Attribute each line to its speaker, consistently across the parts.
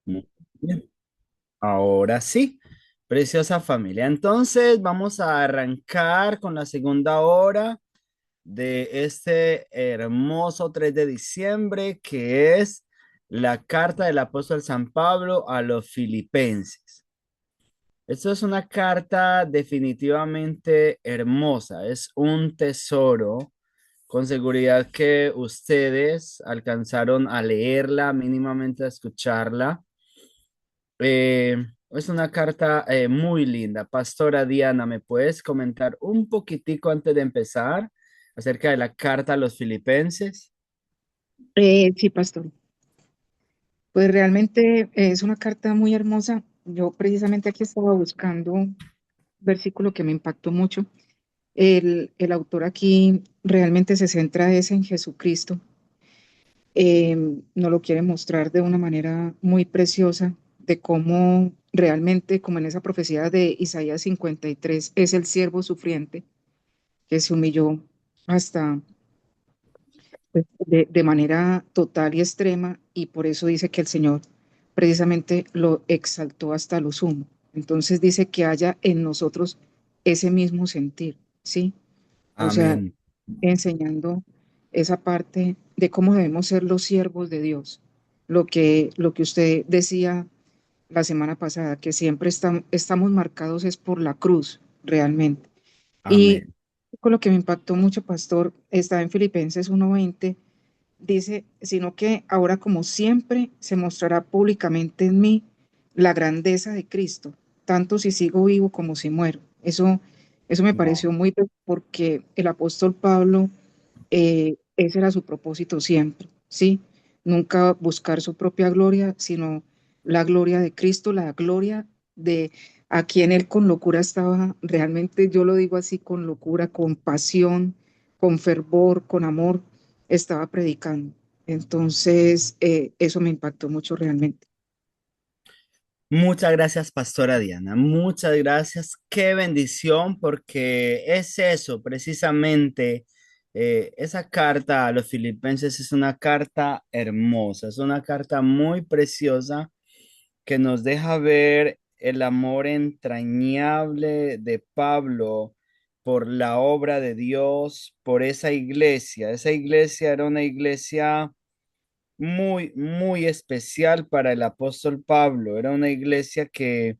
Speaker 1: Muy bien. Ahora sí, preciosa familia. Entonces vamos a arrancar con la segunda hora de este hermoso 3 de diciembre, que es la carta del apóstol San Pablo a los filipenses. Esto es una carta definitivamente hermosa, es un tesoro. Con seguridad que ustedes alcanzaron a leerla, mínimamente a escucharla. Eh, es una carta muy linda. Pastora Diana, ¿me puedes comentar un poquitico antes de empezar acerca de la carta a los filipenses?
Speaker 2: Sí, pastor. Pues realmente es una carta muy hermosa. Yo precisamente aquí estaba buscando un versículo que me impactó mucho. El autor aquí realmente se centra es en Jesucristo. Nos lo quiere mostrar de una manera muy preciosa de cómo realmente, como en esa profecía de Isaías 53, es el siervo sufriente que se humilló hasta pues, de manera total y extrema, y por eso dice que el Señor precisamente lo exaltó hasta lo sumo. Entonces dice que haya en nosotros ese mismo sentir, ¿sí? O sea,
Speaker 1: Amén.
Speaker 2: enseñando esa parte de cómo debemos ser los siervos de Dios. Lo que usted decía la semana pasada, que siempre estamos marcados es por la cruz, realmente. Y
Speaker 1: Amén.
Speaker 2: con lo que me impactó mucho, pastor, está en Filipenses 1:20. Dice, sino que ahora como siempre se mostrará públicamente en mí la grandeza de Cristo, tanto si sigo vivo como si muero. Eso me
Speaker 1: Wow.
Speaker 2: pareció muy bello porque el apóstol Pablo, ese era su propósito siempre, ¿sí? Nunca buscar su propia gloria, sino la gloria de Cristo, la gloria de a quien él con locura estaba, realmente yo lo digo así, con locura, con pasión, con fervor, con amor estaba predicando. Entonces, eso me impactó mucho realmente.
Speaker 1: Muchas gracias, Pastora Diana. Muchas gracias. Qué bendición, porque es eso, precisamente. Esa carta a los filipenses es una carta hermosa, es una carta muy preciosa que nos deja ver el amor entrañable de Pablo por la obra de Dios, por esa iglesia. Esa iglesia era una iglesia muy, muy especial para el apóstol Pablo. Era una iglesia que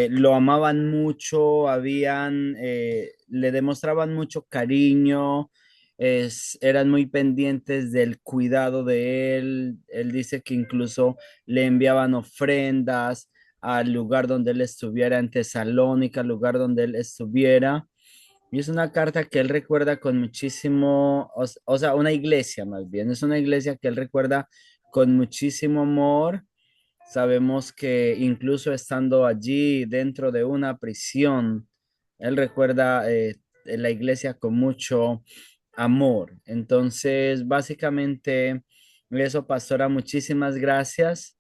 Speaker 1: lo amaban mucho, le demostraban mucho cariño, eran muy pendientes del cuidado de él. Él dice que incluso le enviaban ofrendas al lugar donde él estuviera, en Tesalónica, al lugar donde él estuviera. Y es una carta que él recuerda con muchísimo, o sea, una iglesia más bien, es una iglesia que él recuerda con muchísimo amor. Sabemos que incluso estando allí dentro de una prisión, él recuerda la iglesia con mucho amor. Entonces, básicamente, eso, pastora, muchísimas gracias.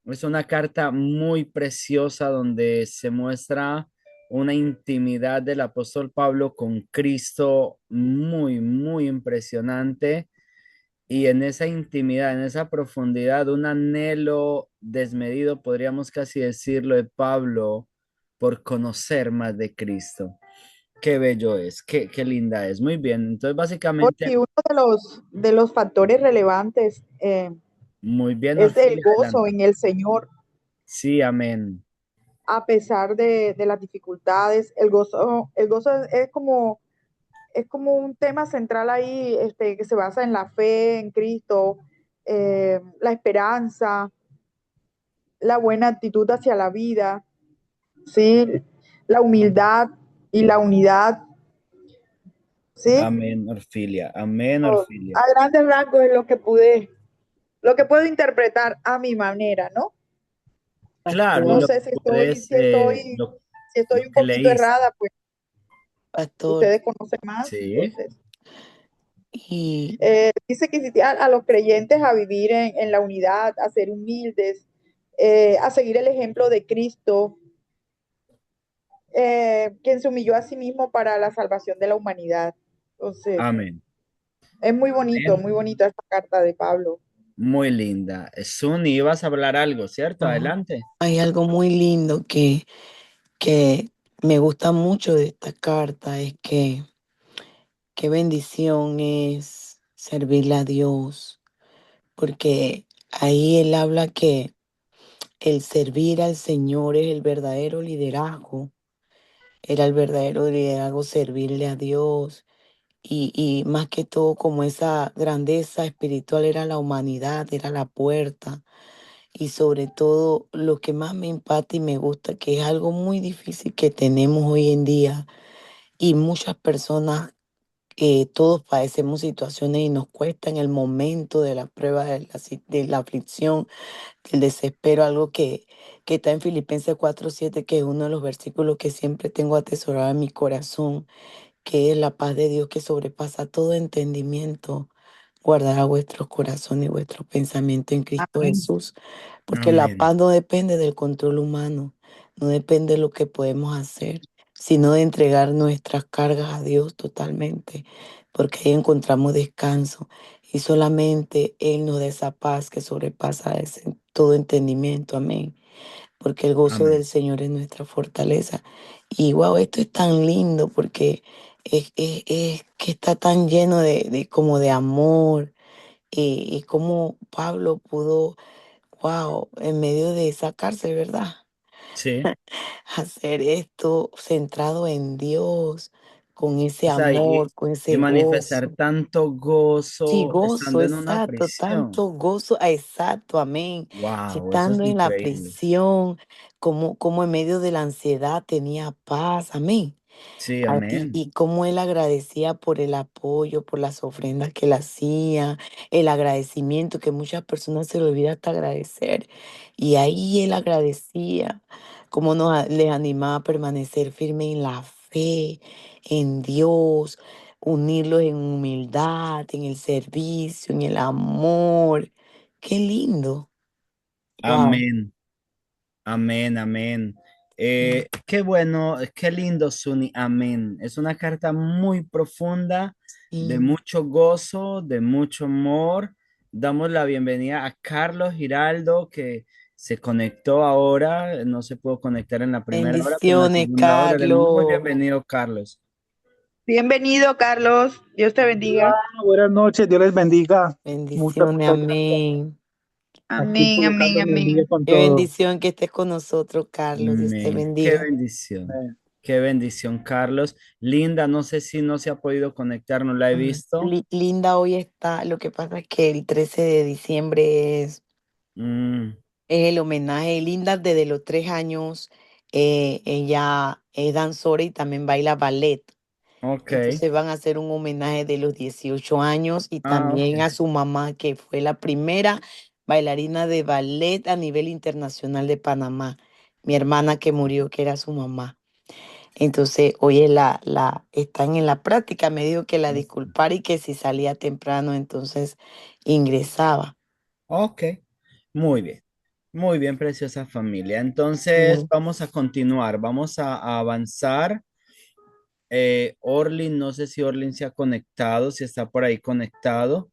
Speaker 1: Es una carta muy preciosa donde se muestra una intimidad del apóstol Pablo con Cristo muy, muy impresionante. Y en esa intimidad, en esa profundidad, un anhelo desmedido, podríamos casi decirlo, de Pablo por conocer más de Cristo. Qué bello es, qué linda es. Muy bien, entonces básicamente,
Speaker 3: Y uno de los factores relevantes
Speaker 1: muy bien,
Speaker 3: es el
Speaker 1: Orfilia,
Speaker 3: gozo
Speaker 1: adelante.
Speaker 3: en el Señor,
Speaker 1: Sí, amén.
Speaker 3: a pesar de las dificultades. El gozo es como un tema central ahí, que se basa en la fe en Cristo, la esperanza, la buena actitud hacia la vida, ¿sí? La humildad y la unidad, ¿sí?
Speaker 1: Amén, Orfilia. Amén, Orfilia.
Speaker 3: A grandes rasgos es lo que puedo interpretar a mi manera, ¿no?
Speaker 1: Claro, y
Speaker 3: No
Speaker 2: Pastor,
Speaker 3: sé si estoy
Speaker 1: lo
Speaker 3: un
Speaker 1: que
Speaker 3: poquito
Speaker 1: leíste.
Speaker 3: errada, pues
Speaker 2: pastor,
Speaker 3: ustedes conocen más,
Speaker 1: Sí,
Speaker 3: entonces.
Speaker 2: y
Speaker 3: Dice que incita a los creyentes a vivir en la unidad, a ser humildes, a seguir el ejemplo de Cristo, quien se humilló a sí mismo para la salvación de la humanidad. Entonces,
Speaker 1: amén.
Speaker 3: es
Speaker 1: Amén.
Speaker 3: muy bonito esta carta de Pablo.
Speaker 1: Muy linda. Suni, ibas a hablar algo, ¿cierto?
Speaker 4: Oh,
Speaker 1: Adelante.
Speaker 4: hay algo muy lindo que me gusta mucho de esta carta, es que qué bendición es servirle a Dios, porque ahí él habla que el servir al Señor es el verdadero liderazgo, era el verdadero liderazgo servirle a Dios. Y más que todo, como esa grandeza espiritual era la humanidad, era la puerta. Y sobre todo, lo que más me impacta y me gusta, que es algo muy difícil que tenemos hoy en día. Y muchas personas, todos padecemos situaciones y nos cuesta en el momento de la prueba, de la aflicción, del desespero, algo que está en Filipenses 4:7, que es uno de los versículos que siempre tengo atesorado en mi corazón, que es la paz de Dios que sobrepasa todo entendimiento, guardará vuestros corazones y vuestros pensamientos en Cristo
Speaker 2: Amén.
Speaker 4: Jesús, porque la
Speaker 1: Amén.
Speaker 4: paz no depende del control humano, no depende de lo que podemos hacer, sino de entregar nuestras cargas a Dios totalmente, porque ahí encontramos descanso y solamente Él nos da esa paz que sobrepasa todo entendimiento. Amén, porque el gozo
Speaker 1: Amén.
Speaker 4: del Señor es nuestra fortaleza. Y wow, esto es tan lindo porque es que está tan lleno de como de amor, y como Pablo pudo, wow, en medio de esa cárcel, ¿verdad?
Speaker 1: Sí.
Speaker 4: Hacer esto centrado en Dios, con ese
Speaker 1: O sea,
Speaker 4: amor, con
Speaker 1: y
Speaker 4: ese
Speaker 1: manifestar
Speaker 4: gozo.
Speaker 1: tanto
Speaker 4: Sí,
Speaker 1: gozo
Speaker 4: gozo,
Speaker 1: estando en una
Speaker 4: exacto,
Speaker 1: prisión.
Speaker 4: tanto gozo, exacto, amén.
Speaker 1: Wow, eso es
Speaker 4: Estando en la
Speaker 1: increíble.
Speaker 4: prisión, como en medio de la ansiedad tenía paz, amén.
Speaker 1: Sí,
Speaker 4: Y,
Speaker 1: amén.
Speaker 4: y cómo él agradecía por el apoyo, por las ofrendas que él hacía, el agradecimiento, que muchas personas se le olvida hasta agradecer. Y ahí él agradecía, cómo les animaba a permanecer firme en la fe, en Dios, unirlos en humildad, en el servicio, en el amor. Qué lindo. Wow.
Speaker 1: Amén. Amén, amén. Qué bueno, qué lindo, Suni. Amén. Es una carta muy profunda, de
Speaker 4: Sí.
Speaker 1: mucho gozo, de mucho amor. Damos la bienvenida a Carlos Giraldo, que se conectó ahora. No se pudo conectar en la primera hora, pero en la
Speaker 4: Bendiciones,
Speaker 1: segunda hora. De muy
Speaker 4: Carlos.
Speaker 1: bienvenido, Carlos.
Speaker 3: Bienvenido, Carlos. Dios te bendiga.
Speaker 5: Buenas noches, Dios les bendiga. Muchas,
Speaker 4: Bendiciones,
Speaker 5: muchas gracias.
Speaker 4: amén.
Speaker 5: Aquí
Speaker 3: Amén, amén,
Speaker 5: colocando mi envío
Speaker 3: amén.
Speaker 5: con
Speaker 4: Qué
Speaker 5: todo.
Speaker 4: bendición que estés con nosotros, Carlos. Dios te
Speaker 1: Amén. Qué
Speaker 4: bendiga.
Speaker 1: bendición.
Speaker 5: Eh,
Speaker 1: Qué bendición, Carlos. Linda, no sé si no se ha podido conectar, no la he visto.
Speaker 4: Linda hoy está. Lo que pasa es que el 13 de diciembre
Speaker 1: Mm,
Speaker 4: es el homenaje. Linda desde los 3 años, ella es danzora y también baila ballet.
Speaker 1: ok.
Speaker 4: Entonces van a hacer un homenaje de los 18 años y
Speaker 1: Ah,
Speaker 4: también
Speaker 1: ok.
Speaker 4: a su mamá, que fue la primera bailarina de ballet a nivel internacional de Panamá. Mi hermana que murió, que era su mamá. Entonces, hoy están en la práctica. Me dijo que la disculpara y que si salía temprano, entonces ingresaba.
Speaker 1: Ok, muy bien. Muy bien, preciosa familia. Entonces,
Speaker 4: Mm.
Speaker 1: vamos a continuar, vamos a avanzar. Orlin, no sé si Orlin se ha conectado, si está por ahí conectado.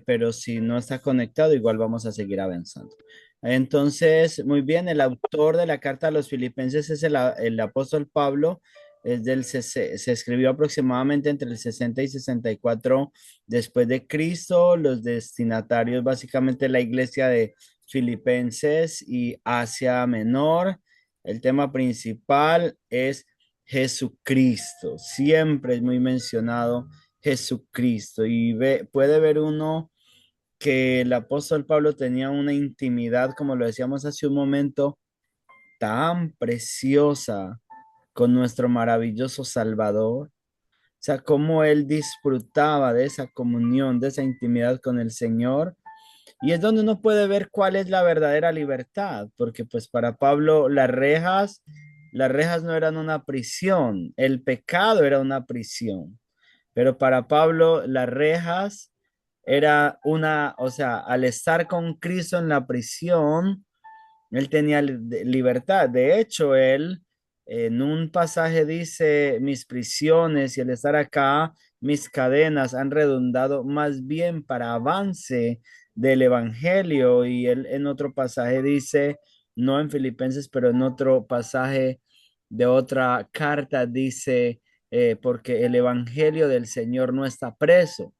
Speaker 1: Pero si no está conectado, igual vamos a seguir avanzando. Entonces, muy bien, el autor de la carta a los filipenses es el apóstol Pablo, se escribió aproximadamente entre el 60 y 64 después de Cristo, los destinatarios básicamente la iglesia de Filipenses y Asia Menor. El tema principal es Jesucristo, siempre es muy mencionado Jesucristo. Y puede ver uno que el apóstol Pablo tenía una intimidad, como lo decíamos hace un momento, tan preciosa con nuestro maravilloso Salvador. O sea, cómo él disfrutaba de esa comunión, de esa intimidad con el Señor. Y es donde uno puede ver cuál es la verdadera libertad, porque pues para Pablo las rejas no eran una prisión, el pecado era una prisión. Pero para Pablo, las rejas era una, o sea, al estar con Cristo en la prisión, él tenía libertad. De hecho, él en un pasaje dice, mis prisiones y el estar acá, mis cadenas han redundado más bien para avance del Evangelio. Y él en otro pasaje dice, no en Filipenses, pero en otro pasaje de otra carta dice, porque el Evangelio del Señor no está preso,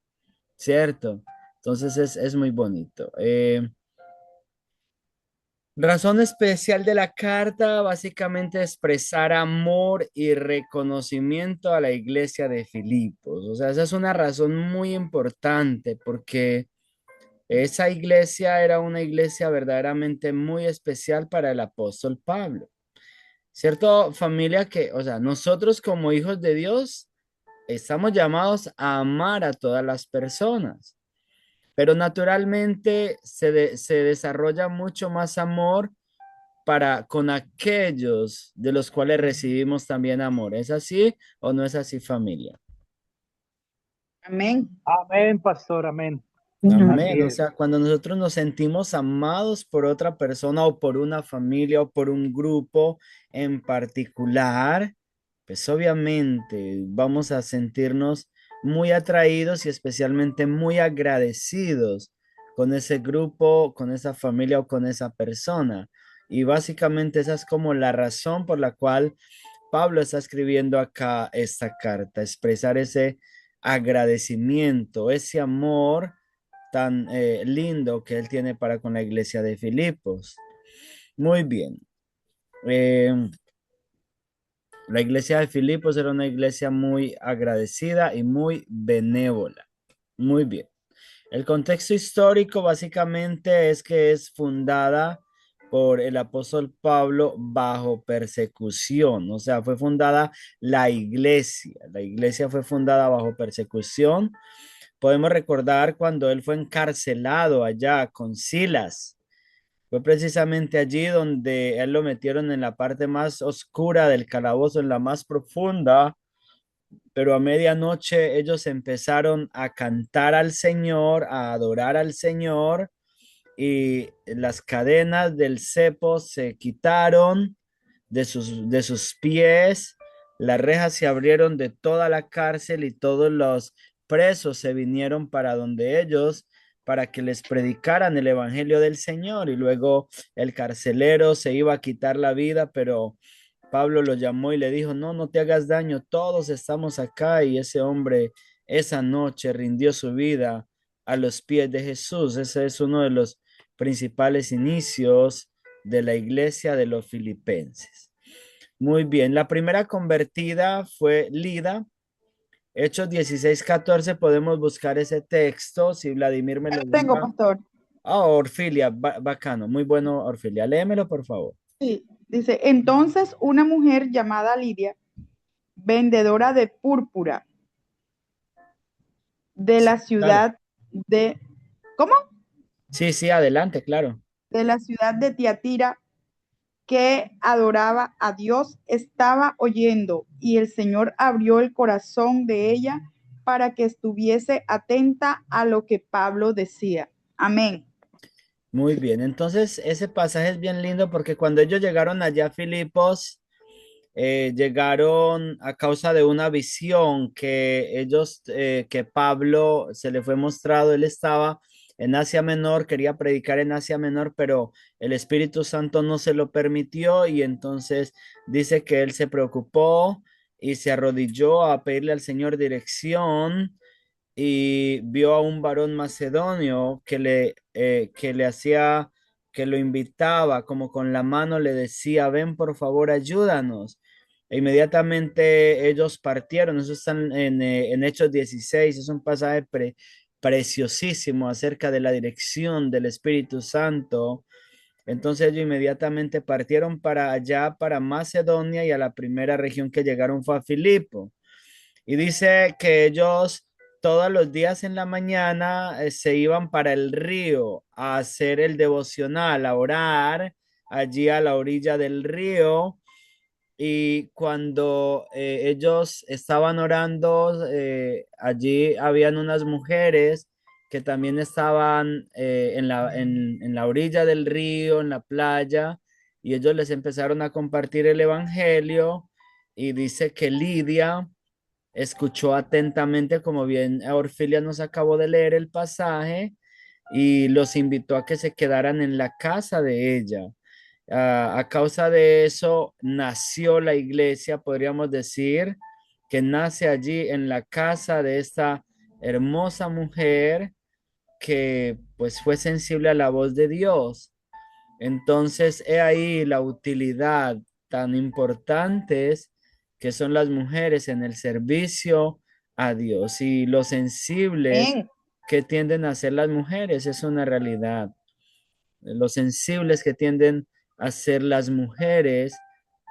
Speaker 1: ¿cierto? Entonces es muy bonito. Razón especial de la carta, básicamente expresar amor y reconocimiento a la iglesia de Filipos. O sea, esa es una razón muy importante porque esa iglesia era una iglesia verdaderamente muy especial para el apóstol Pablo. ¿Cierto, familia? Que, o sea, nosotros como hijos de Dios estamos llamados a amar a todas las personas, pero naturalmente se desarrolla mucho más amor para con aquellos de los cuales recibimos también amor. ¿Es así o no es así, familia?
Speaker 3: Amén.
Speaker 5: Amén, pastor, amén.
Speaker 1: Amén.
Speaker 5: Así
Speaker 1: O
Speaker 5: es.
Speaker 1: sea, cuando nosotros nos sentimos amados por otra persona o por una familia o por un grupo en particular, pues obviamente vamos a sentirnos muy atraídos y especialmente muy agradecidos con ese grupo, con esa familia o con esa persona. Y básicamente esa es como la razón por la cual Pablo está escribiendo acá esta carta, expresar ese agradecimiento, ese amor tan lindo que él tiene para con la iglesia de Filipos. Muy bien. Eh, la iglesia de Filipos era una iglesia muy agradecida y muy benévola. Muy bien. El contexto histórico básicamente es que es fundada por el apóstol Pablo bajo persecución, o sea, fue fundada la iglesia fue fundada bajo persecución. Podemos recordar cuando él fue encarcelado allá con Silas. Fue precisamente allí donde él lo metieron en la parte más oscura del calabozo, en la más profunda, pero a medianoche ellos empezaron a cantar al Señor, a adorar al Señor, y las cadenas del cepo se quitaron de sus pies, las rejas se abrieron de toda la cárcel y todos los presos se vinieron para donde ellos para que les predicaran el evangelio del Señor. Y luego el carcelero se iba a quitar la vida, pero Pablo lo llamó y le dijo, no, no te hagas daño, todos estamos acá. Y ese hombre esa noche rindió su vida a los pies de Jesús. Ese es uno de los principales inicios de la iglesia de los filipenses. Muy bien, la primera convertida fue Lida. Hechos 16:14, podemos buscar ese texto, si Vladimir me lo
Speaker 3: Lo tengo,
Speaker 1: deja.
Speaker 3: pastor.
Speaker 1: Ah, Orfilia, bacano, muy bueno, Orfilia. Léemelo, por favor.
Speaker 3: Sí, dice, entonces una mujer llamada Lidia, vendedora de púrpura de
Speaker 1: Sí,
Speaker 3: la
Speaker 1: claro.
Speaker 3: ciudad de, ¿cómo?
Speaker 1: Sí, sí, adelante, claro.
Speaker 3: De la ciudad de Tiatira, que adoraba a Dios, estaba oyendo y el Señor abrió el corazón de ella para que estuviese atenta a lo que Pablo decía. Amén.
Speaker 1: Muy bien, entonces ese pasaje es bien lindo porque cuando ellos llegaron allá a Filipos, llegaron a causa de una visión que que Pablo se le fue mostrado, él estaba en Asia Menor, quería predicar en Asia Menor, pero el Espíritu Santo no se lo permitió y entonces dice que él se preocupó y se arrodilló a pedirle al Señor dirección y vio a un varón macedonio que le hacía, que lo invitaba, como con la mano le decía, ven por favor, ayúdanos. E inmediatamente ellos partieron, eso está en Hechos 16, es un pasaje preciosísimo acerca de la dirección del Espíritu Santo. Entonces ellos inmediatamente partieron para allá, para Macedonia, y a la primera región que llegaron fue a Filipo. Y dice que ellos todos los días en la mañana se iban para el río a hacer el devocional, a orar allí a la orilla del río. Y cuando ellos estaban orando, allí habían unas mujeres que también estaban en la orilla del río, en la playa, y ellos les empezaron a compartir el evangelio. Y dice que Lidia escuchó atentamente, como bien Orfilia nos acabó de leer el pasaje, y los invitó a que se quedaran en la casa de ella. A causa de eso nació la iglesia, podríamos decir, que nace allí en la casa de esta hermosa mujer que pues fue sensible a la voz de Dios. Entonces, he ahí la utilidad tan importantes que son las mujeres en el servicio a Dios y lo sensibles
Speaker 3: Amén.
Speaker 1: que tienden a ser las mujeres es una realidad. Los sensibles que tienden a ser las mujeres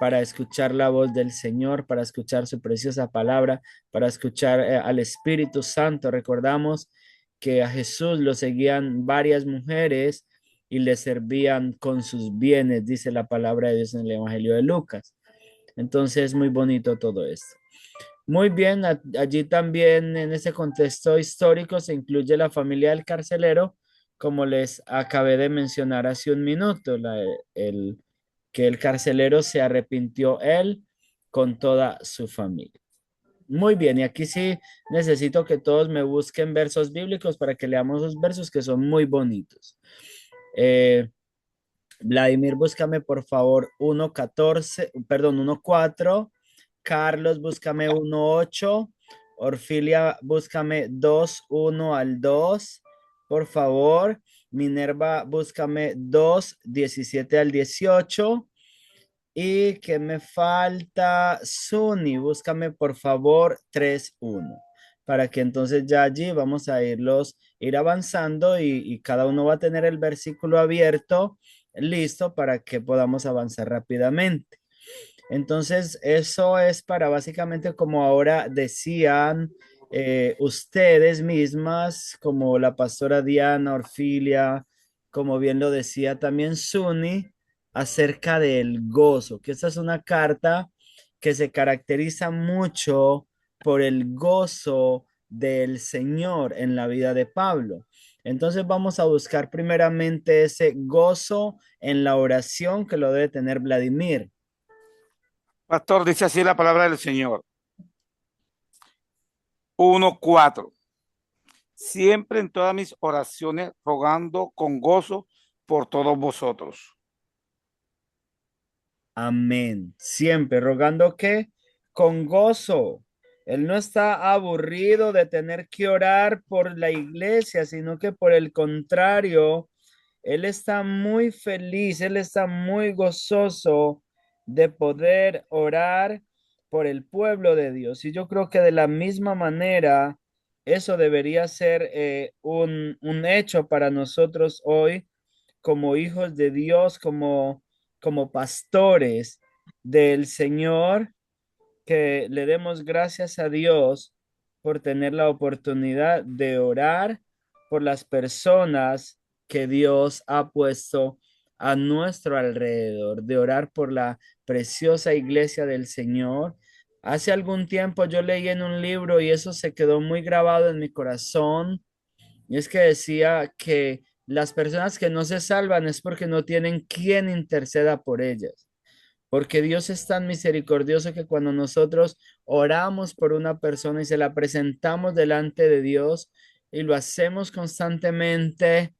Speaker 1: para escuchar la voz del Señor, para escuchar su preciosa palabra, para escuchar al Espíritu Santo. Recordamos que a Jesús lo seguían varias mujeres y le servían con sus bienes, dice la palabra de Dios en el Evangelio de Lucas. Entonces, muy bonito todo esto. Muy bien, allí también en ese contexto histórico se incluye la familia del carcelero, como les acabé de mencionar hace un minuto, que el carcelero se arrepintió él con toda su familia. Muy bien, y aquí sí necesito que todos me busquen versos bíblicos para que leamos los versos que son muy bonitos. Eh, Vladimir, búscame por favor 1:14, perdón, 1:4. Carlos, búscame 1:8. Orfilia, búscame 2:1 al 2. Por favor. Minerva, búscame 2:17 al 18. Y que me falta, Suni, búscame por favor 3:1. Para que entonces ya allí vamos a ir avanzando y cada uno va a tener el versículo abierto, listo para que podamos avanzar rápidamente. Entonces, eso es para básicamente como ahora decían ustedes mismas, como la pastora Diana, Orfilia, como bien lo decía también Suni, acerca del gozo, que esta es una carta que se caracteriza mucho por el gozo del Señor en la vida de Pablo. Entonces vamos a buscar primeramente ese gozo en la oración que lo debe tener Vladimir.
Speaker 6: Pastor, dice así la palabra del Señor. 1:4. Siempre en todas mis oraciones rogando con gozo por todos vosotros.
Speaker 1: Amén. Siempre rogando que con gozo. Él no está aburrido de tener que orar por la iglesia, sino que por el contrario, él está muy feliz, él está muy gozoso de poder orar por el pueblo de Dios. Y yo creo que de la misma manera, eso debería ser un hecho para nosotros hoy como hijos de Dios, como pastores del Señor, que le demos gracias a Dios por tener la oportunidad de orar por las personas que Dios ha puesto a nuestro alrededor, de orar por la preciosa iglesia del Señor. Hace algún tiempo yo leí en un libro y eso se quedó muy grabado en mi corazón, y es que decía que las personas que no se salvan es porque no tienen quien interceda por ellas. Porque Dios es tan misericordioso que cuando nosotros oramos por una persona y se la presentamos delante de Dios y lo hacemos constantemente,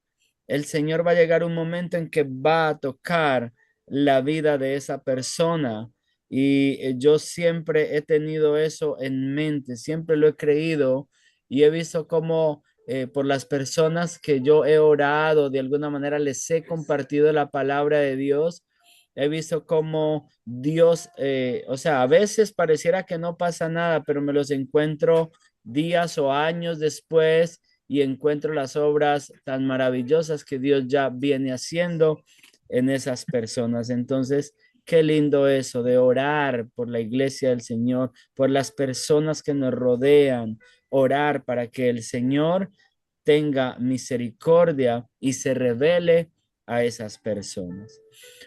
Speaker 1: el Señor va a llegar un momento en que va a tocar la vida de esa persona. Y yo siempre he tenido eso en mente, siempre lo he creído y he visto cómo por las personas que yo he orado, de alguna manera les he compartido la palabra de Dios. He visto cómo Dios, o sea, a veces pareciera que no pasa nada, pero me los encuentro días o años después y encuentro las obras tan maravillosas que Dios ya viene haciendo en esas personas. Entonces, qué lindo eso de orar por la iglesia del Señor, por las personas que nos rodean, orar para que el Señor tenga misericordia y se revele a esas personas.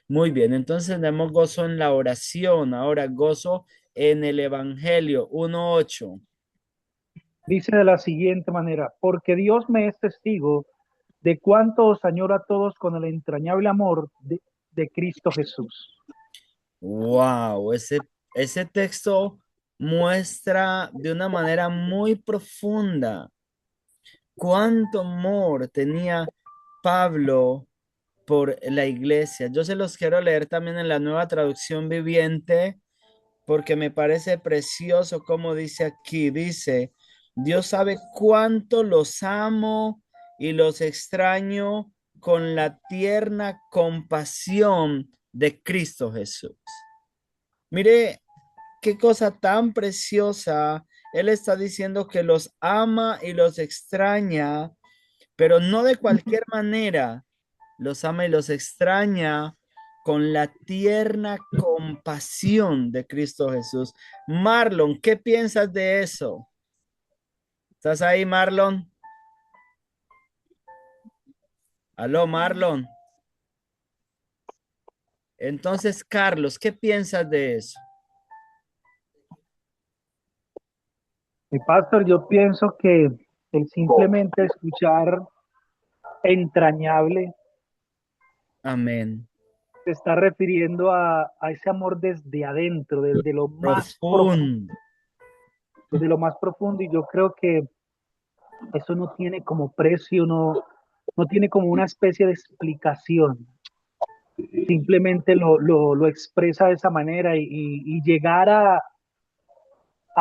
Speaker 1: Muy bien, entonces tenemos gozo en la oración, ahora gozo en el Evangelio 1:8.
Speaker 5: Dice de la siguiente manera, porque Dios me es testigo de cuánto os añoro a todos con el entrañable amor de Cristo Jesús.
Speaker 1: Wow, ese texto muestra de una manera muy profunda cuánto amor tenía Pablo por la iglesia. Yo se los quiero leer también en la Nueva Traducción Viviente porque me parece precioso como dice aquí. Dice, Dios sabe cuánto los amo y los extraño con la tierna compasión de Cristo Jesús. Mire qué cosa tan preciosa. Él está diciendo que los ama y los extraña, pero no de cualquier manera. Los ama y los extraña con la tierna compasión de Cristo Jesús. Marlon, ¿qué piensas de eso? ¿Estás ahí, Marlon? Aló, Marlon. Entonces, Carlos, ¿qué piensas de eso?
Speaker 5: Mi pastor, yo pienso que el simplemente escuchar entrañable
Speaker 1: Amén.
Speaker 5: se está refiriendo a ese amor desde adentro,
Speaker 1: Profundo.
Speaker 5: desde lo más profundo, y yo creo que eso no tiene como precio, no tiene como una especie de explicación. Simplemente lo expresa de esa manera y llegar a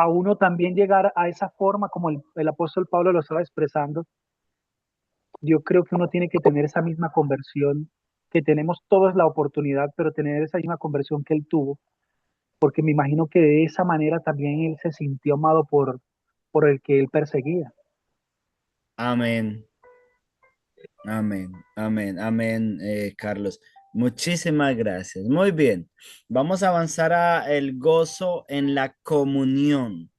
Speaker 5: uno también llegar a esa forma como el apóstol Pablo lo estaba expresando. Yo creo que uno tiene que tener esa misma conversión, que tenemos todos la oportunidad, pero tener esa misma conversión que él tuvo, porque me imagino que de esa manera también él se sintió amado por el que él perseguía.
Speaker 1: Amén. Amén. Amén. Amén, Carlos. Muchísimas gracias. Muy bien. Vamos a avanzar a el gozo en la comunión.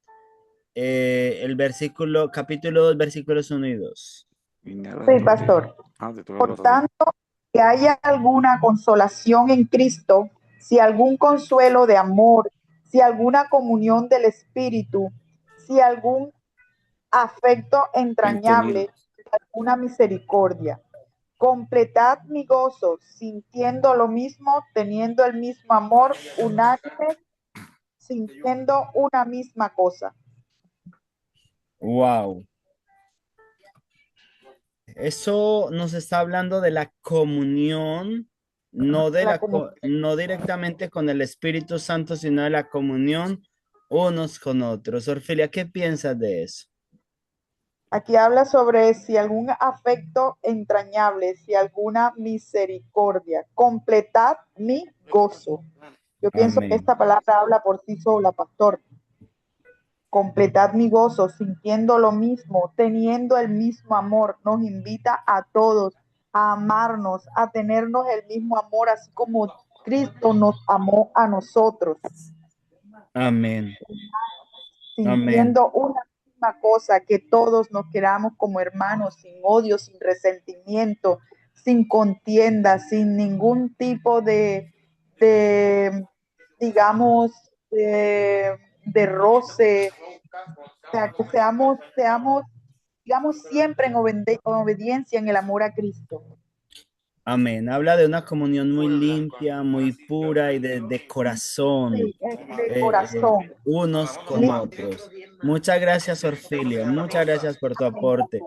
Speaker 1: El versículo, capítulo 2, versículos 1 y 2.
Speaker 3: Sí, pastor. Por tanto, que haya alguna consolación en Cristo, si algún consuelo de amor, si alguna comunión del Espíritu, si algún afecto entrañable, si alguna misericordia. Completad mi gozo, sintiendo lo mismo, teniendo el mismo amor, unánime, sintiendo una misma cosa.
Speaker 1: Wow. Eso nos está hablando de la comunión, no de
Speaker 3: La comunión.
Speaker 1: no directamente con el Espíritu Santo, sino de la comunión unos con otros. Orfilia, ¿qué piensas de eso?
Speaker 3: Aquí habla sobre si algún afecto entrañable, si alguna misericordia. Completad mi gozo. Yo pienso que
Speaker 1: Amén.
Speaker 3: esta palabra habla por sí sola, pastor. Completad mi gozo, sintiendo lo mismo, teniendo el mismo amor. Nos invita a todos a amarnos, a tenernos el mismo amor, así como Cristo nos amó a nosotros.
Speaker 1: Amén. Amén.
Speaker 3: Sintiendo una misma cosa, que todos nos queramos como hermanos, sin odio, sin resentimiento, sin contienda, sin ningún tipo de digamos, de roce, o sea, que seamos, digamos, siempre en obediencia en el amor a Cristo.
Speaker 1: Amén. Habla de una comunión muy limpia, muy pura y de corazón,
Speaker 3: Sí, de corazón.
Speaker 1: unos con otros. Muchas gracias, Orfilio. Muchas gracias por tu aporte.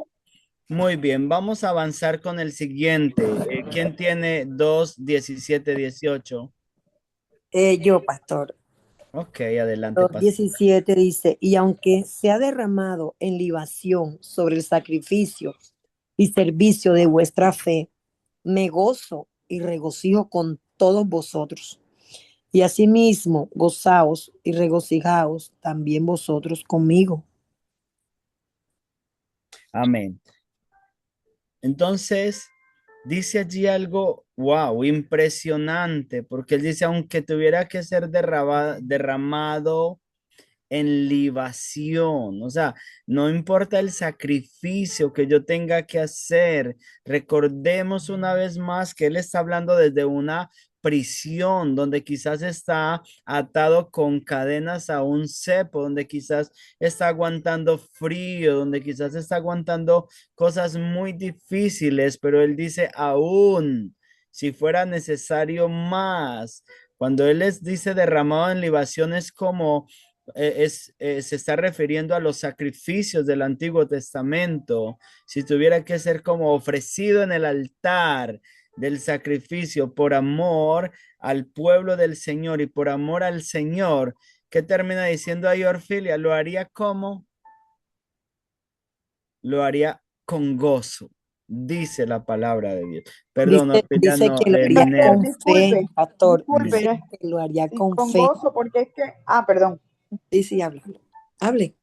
Speaker 1: Muy bien, vamos a avanzar con el siguiente. ¿Quién tiene 2, 17, 18?
Speaker 7: Yo, pastor.
Speaker 1: Ok, adelante, pastor.
Speaker 7: 17 dice, y aunque se ha derramado en libación sobre el sacrificio y servicio de vuestra fe, me gozo y regocijo con todos vosotros. Y asimismo, gozaos y regocijaos también vosotros conmigo.
Speaker 1: Amén. Entonces, dice allí algo, wow, impresionante, porque él dice, aunque tuviera que ser derramado en libación, o sea, no importa el sacrificio que yo tenga que hacer, recordemos una vez más que él está hablando desde una prisión donde quizás está atado con cadenas a un cepo, donde quizás está aguantando frío, donde quizás está aguantando cosas muy difíciles, pero él dice aún si fuera necesario más. Cuando él les dice derramado en libación es como se está refiriendo a los sacrificios del Antiguo Testamento. Si tuviera que ser como ofrecido en el altar del sacrificio por amor al pueblo del Señor y por amor al Señor, ¿qué termina diciendo ahí Orfilia? Lo haría como, lo haría con gozo, dice la palabra de Dios. Perdón, Orfilia,
Speaker 7: Dice
Speaker 1: no,
Speaker 7: que lo haría
Speaker 1: Minerva.
Speaker 7: con fe,
Speaker 3: Disculpe,
Speaker 7: pastor.
Speaker 1: Amén.
Speaker 7: Dice
Speaker 3: disculpe,
Speaker 7: que lo haría
Speaker 3: sí,
Speaker 7: con
Speaker 3: con
Speaker 7: fe.
Speaker 3: gozo, porque es que, perdón.
Speaker 7: Sí, sí, habla. Hable.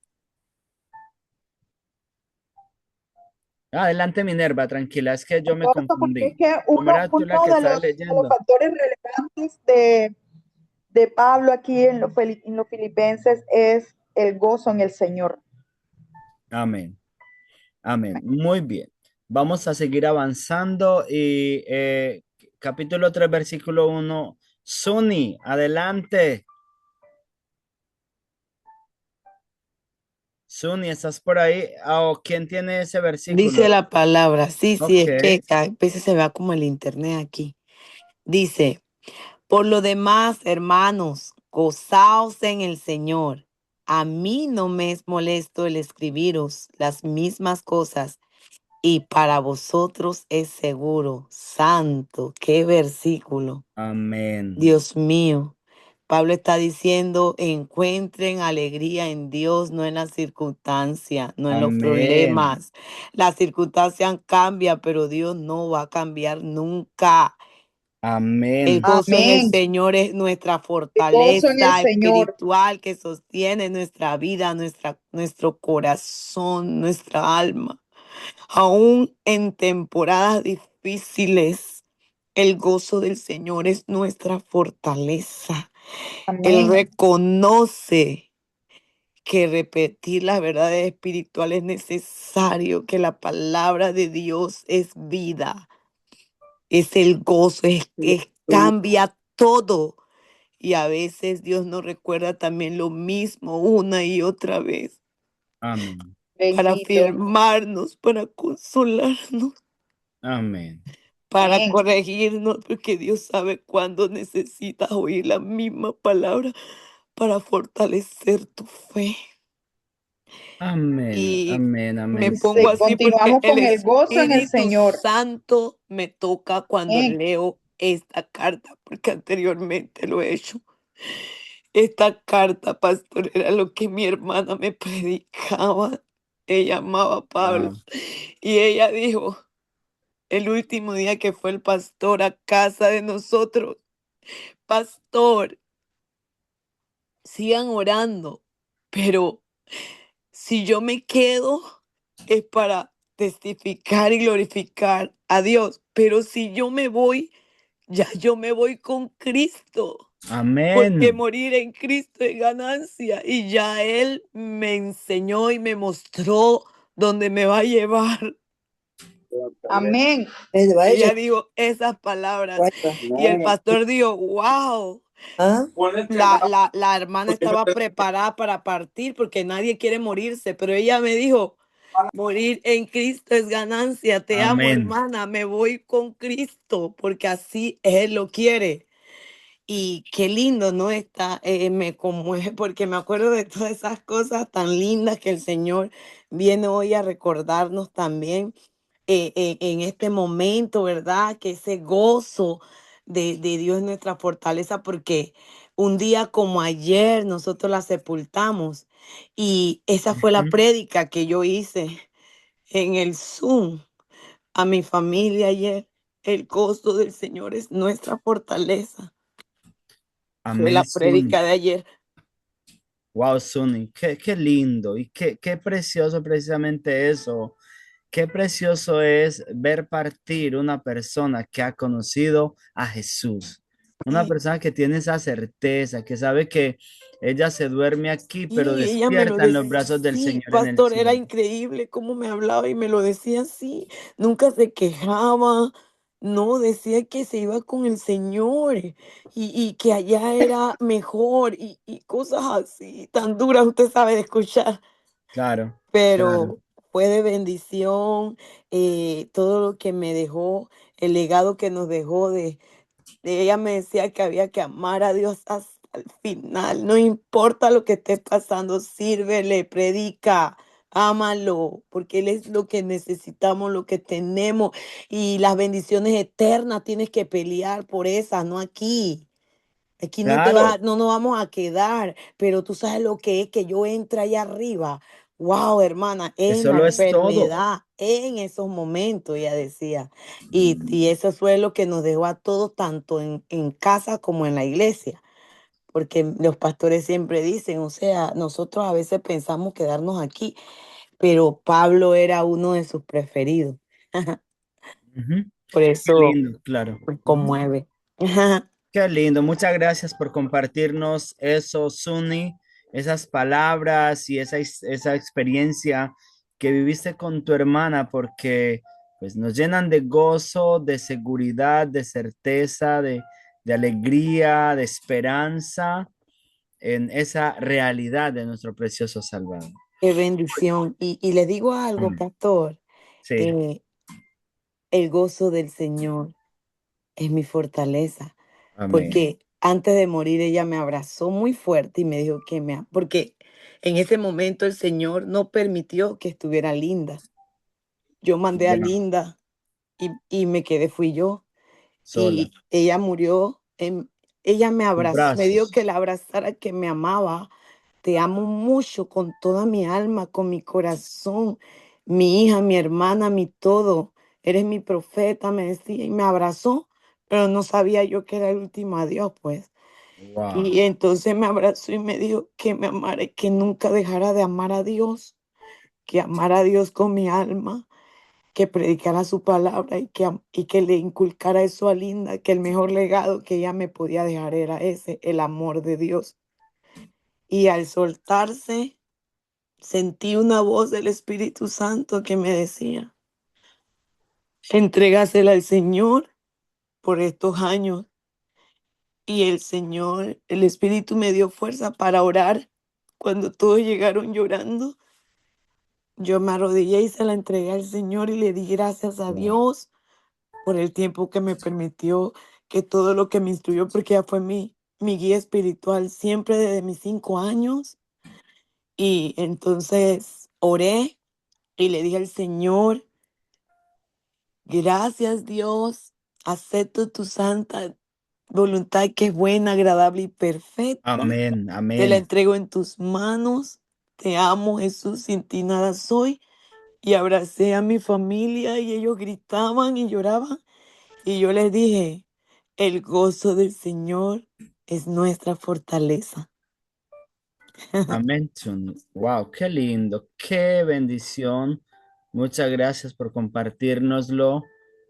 Speaker 1: Adelante, Minerva, tranquila, es que yo me
Speaker 3: Gozo, porque es
Speaker 1: confundí.
Speaker 3: que
Speaker 1: Como
Speaker 3: uno,
Speaker 1: era tú la
Speaker 3: uno
Speaker 1: que estabas
Speaker 3: de los
Speaker 1: leyendo.
Speaker 3: factores relevantes de Pablo aquí en los filipenses es el gozo en el Señor.
Speaker 1: Amén. Amén. Muy bien. Vamos a seguir avanzando y capítulo 3 versículo 1. Suni, adelante. Suni, ¿estás por ahí? ¿O quién tiene ese versículo?
Speaker 4: Dice la palabra, sí,
Speaker 1: Ok.
Speaker 4: es que a veces se va como el internet aquí. Dice, por lo demás, hermanos, gozaos en el Señor. A mí no me es molesto el escribiros las mismas cosas y para vosotros es seguro. Santo, qué versículo.
Speaker 1: Amén.
Speaker 4: Dios mío. Pablo está diciendo, encuentren alegría en Dios, no en las circunstancias, no en los
Speaker 1: Amén.
Speaker 4: problemas. Las circunstancias cambian, pero Dios no va a cambiar nunca. El
Speaker 1: Amén.
Speaker 4: gozo en el
Speaker 3: Amén.
Speaker 4: Señor es nuestra
Speaker 3: El gozo en el
Speaker 4: fortaleza
Speaker 3: Señor.
Speaker 4: espiritual que sostiene nuestra vida, nuestro corazón, nuestra alma. Aún en temporadas difíciles, el gozo del Señor es nuestra fortaleza. Él
Speaker 3: Amén.
Speaker 4: reconoce que repetir las verdades espirituales es necesario, que la palabra de Dios es vida, es el gozo, cambia todo. Y a veces Dios nos recuerda también lo mismo una y otra vez
Speaker 1: Amén.
Speaker 4: para
Speaker 3: Bendito.
Speaker 4: afirmarnos, para consolarnos,
Speaker 1: Amén.
Speaker 4: para
Speaker 3: Amén.
Speaker 4: corregirnos, porque Dios sabe cuándo necesitas oír la misma palabra para fortalecer tu fe.
Speaker 1: Amén.
Speaker 4: Y
Speaker 1: Amén.
Speaker 4: me
Speaker 1: Amén.
Speaker 4: pongo
Speaker 1: Sí.
Speaker 4: así porque
Speaker 3: Continuamos
Speaker 4: el
Speaker 3: con el gozo en el
Speaker 4: Espíritu
Speaker 3: Señor.
Speaker 4: Santo me toca cuando
Speaker 3: Amén.
Speaker 4: leo esta carta, porque anteriormente lo he hecho. Esta carta, pastor, era lo que mi hermana me predicaba. Ella amaba a Pablo.
Speaker 1: Wow.
Speaker 4: Y ella dijo, el último día que fue el pastor a casa de nosotros, pastor, sigan orando, pero si yo me quedo es para testificar y glorificar a Dios, pero si yo me voy, ya yo me voy con Cristo. Porque
Speaker 1: Amén.
Speaker 4: morir en Cristo es ganancia. Y ya Él me enseñó y me mostró dónde me va a llevar.
Speaker 3: Amén.
Speaker 4: Ella dijo esas palabras. Y el pastor dijo, wow. La hermana estaba preparada para partir porque nadie quiere morirse. Pero ella me dijo, morir en Cristo es ganancia. Te amo,
Speaker 1: Amén.
Speaker 4: hermana. Me voy con Cristo porque así Él lo quiere. Y qué lindo, ¿no? Me conmueve porque me acuerdo de todas esas cosas tan lindas que el Señor viene hoy a recordarnos también en este momento, ¿verdad? Que ese gozo de Dios es nuestra fortaleza porque un día como ayer nosotros la sepultamos y esa fue la
Speaker 1: Ujú.
Speaker 4: prédica que yo hice en el Zoom a mi familia ayer. El gozo del Señor es nuestra fortaleza. Fue
Speaker 1: Amén,
Speaker 4: la
Speaker 1: Suni.
Speaker 4: prédica de ayer.
Speaker 1: Wow, Suni, qué lindo y qué precioso precisamente eso. Qué precioso es ver partir una persona que ha conocido a Jesús. Una
Speaker 4: Y,
Speaker 1: persona que tiene esa certeza, que sabe que ella se duerme aquí, pero
Speaker 4: y ella me lo
Speaker 1: despierta en los
Speaker 4: decía
Speaker 1: brazos del
Speaker 4: así,
Speaker 1: Señor en el
Speaker 4: pastor, era
Speaker 1: cielo.
Speaker 4: increíble cómo me hablaba y me lo decía así. Nunca se quejaba, no, decía que se iba con el Señor y que allá era mejor y cosas así, tan duras, usted sabe de escuchar.
Speaker 1: Claro, claro.
Speaker 4: Pero fue de bendición todo lo que me dejó, el legado que nos dejó de ella me decía que había que amar a Dios hasta al final, no importa lo que esté pasando, sírvele, predica, ámalo, porque Él es lo que necesitamos, lo que tenemos, y las bendiciones eternas tienes que pelear por esas, no aquí. Aquí
Speaker 1: Claro,
Speaker 4: no nos vamos a quedar, pero tú sabes lo que es que yo entre allá arriba. Wow, hermana, en
Speaker 1: eso
Speaker 4: la
Speaker 1: lo es todo.
Speaker 4: enfermedad, en esos momentos, ella decía. Y eso fue lo que nos dejó a todos, tanto en casa como en la iglesia, porque los pastores siempre dicen, o sea, nosotros a veces pensamos quedarnos aquí, pero Pablo era uno de sus preferidos.
Speaker 1: Ujú.
Speaker 4: Por
Speaker 1: Qué
Speaker 4: eso
Speaker 1: lindo, claro.
Speaker 4: me
Speaker 1: Ujú.
Speaker 4: conmueve.
Speaker 1: Qué lindo. Muchas gracias por compartirnos eso, Suni, esas palabras y esa experiencia que viviste con tu hermana, porque pues nos llenan de gozo, de seguridad, de certeza, de alegría, de esperanza en esa realidad de nuestro precioso Salvador.
Speaker 4: Qué bendición. Y le digo algo,
Speaker 1: Amén.
Speaker 4: pastor.
Speaker 1: Sí,
Speaker 4: eh, el gozo del Señor es mi fortaleza,
Speaker 1: amén.
Speaker 4: porque antes de morir ella me abrazó muy fuerte y me dijo porque en ese momento el Señor no permitió que estuviera Linda. Yo mandé a
Speaker 1: Ya,
Speaker 4: Linda y me quedé, fui yo.
Speaker 1: sola.
Speaker 4: Y ella murió, ella me
Speaker 1: Tus
Speaker 4: abrazó, me dijo
Speaker 1: brazos.
Speaker 4: que la abrazara, que me amaba. Te amo mucho con toda mi alma, con mi corazón, mi hija, mi hermana, mi todo. Eres mi profeta, me decía, y me abrazó, pero no sabía yo que era el último adiós, pues. Y
Speaker 1: Wow.
Speaker 4: entonces me abrazó y me dijo que me amara y que nunca dejara de amar a Dios, que amara a Dios con mi alma, que predicara su palabra y que le inculcara eso a Linda, que el mejor legado que ella me podía dejar era ese, el amor de Dios. Y al soltarse, sentí una voz del Espíritu Santo que me decía, entrégasela al Señor por estos años. Y el Señor, el Espíritu me dio fuerza para orar. Cuando todos llegaron llorando, yo me arrodillé y se la entregué al Señor y le di gracias a
Speaker 1: Wow.
Speaker 4: Dios por el tiempo que me permitió, que todo lo que me instruyó, porque ella fue mi guía espiritual siempre desde mis 5 años. Y entonces oré y le dije al Señor, gracias Dios, acepto tu santa voluntad que es buena, agradable y perfecta.
Speaker 1: Amén,
Speaker 4: Te la
Speaker 1: amén,
Speaker 4: entrego en tus manos. Te amo, Jesús, sin ti nada soy. Y abracé a mi familia y ellos gritaban y lloraban. Y yo les dije, el gozo del Señor es nuestra fortaleza.
Speaker 1: amén. Wow, qué lindo, qué bendición. Muchas gracias por compartirnoslo.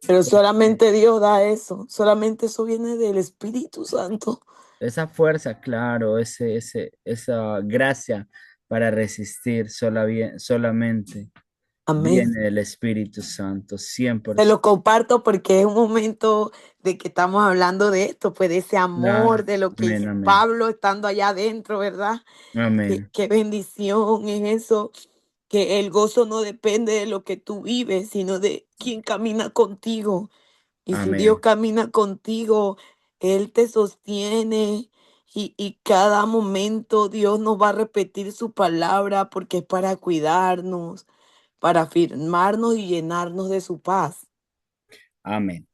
Speaker 4: Pero solamente Dios da eso. Solamente eso viene del Espíritu Santo.
Speaker 1: Esa fuerza, claro, esa gracia para resistir solamente
Speaker 4: Amén.
Speaker 1: viene del Espíritu Santo,
Speaker 4: Te
Speaker 1: 100%.
Speaker 4: lo comparto porque es un momento de que estamos hablando de esto, pues de ese
Speaker 1: Claro,
Speaker 4: amor, de lo que
Speaker 1: amén,
Speaker 4: hizo
Speaker 1: amén,
Speaker 4: Pablo estando allá adentro, ¿verdad?
Speaker 1: amén,
Speaker 4: Qué bendición es eso, que el gozo no depende de lo que tú vives, sino de quién camina contigo. Y si Dios
Speaker 1: amén,
Speaker 4: camina contigo, Él te sostiene y cada momento Dios nos va a repetir su palabra porque es para cuidarnos, para afirmarnos y llenarnos de su paz.
Speaker 1: amén,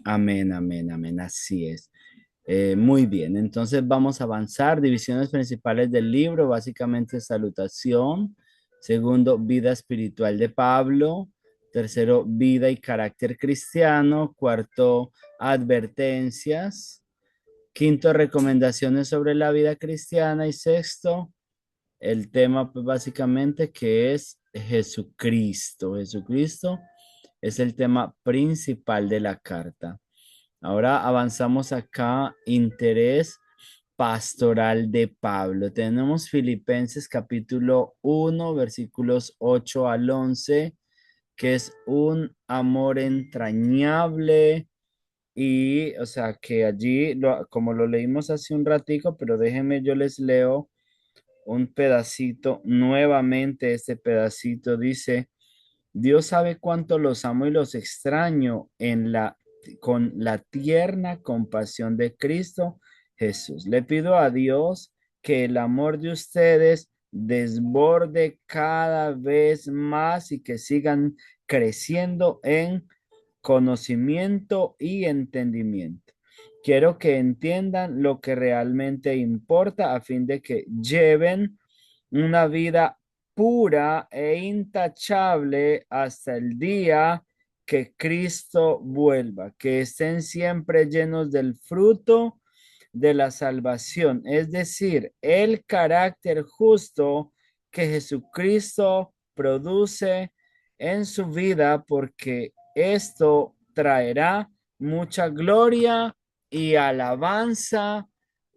Speaker 1: amén, amén, amén, así es. Muy bien, entonces vamos a avanzar. Divisiones principales del libro, básicamente salutación. Segundo, vida espiritual de Pablo. Tercero, vida y carácter cristiano. Cuarto, advertencias. Quinto, recomendaciones sobre la vida cristiana. Y sexto, el tema pues, básicamente que es Jesucristo. Jesucristo es el tema principal de la carta. Ahora avanzamos acá, interés pastoral de Pablo. Tenemos Filipenses capítulo 1, versículos 8 al 11, que es un amor entrañable y, o sea, que allí, como lo leímos hace un ratico, pero déjenme, yo les leo un pedacito nuevamente. Este pedacito dice, Dios sabe cuánto los amo y los extraño con la tierna compasión de Cristo Jesús. Le pido a Dios que el amor de ustedes desborde cada vez más y que sigan creciendo en conocimiento y entendimiento. Quiero que entiendan lo que realmente importa a fin de que lleven una vida pura e intachable hasta el día que Cristo vuelva, que estén siempre llenos del fruto de la salvación, es decir, el carácter justo que Jesucristo produce en su vida, porque esto traerá mucha gloria y alabanza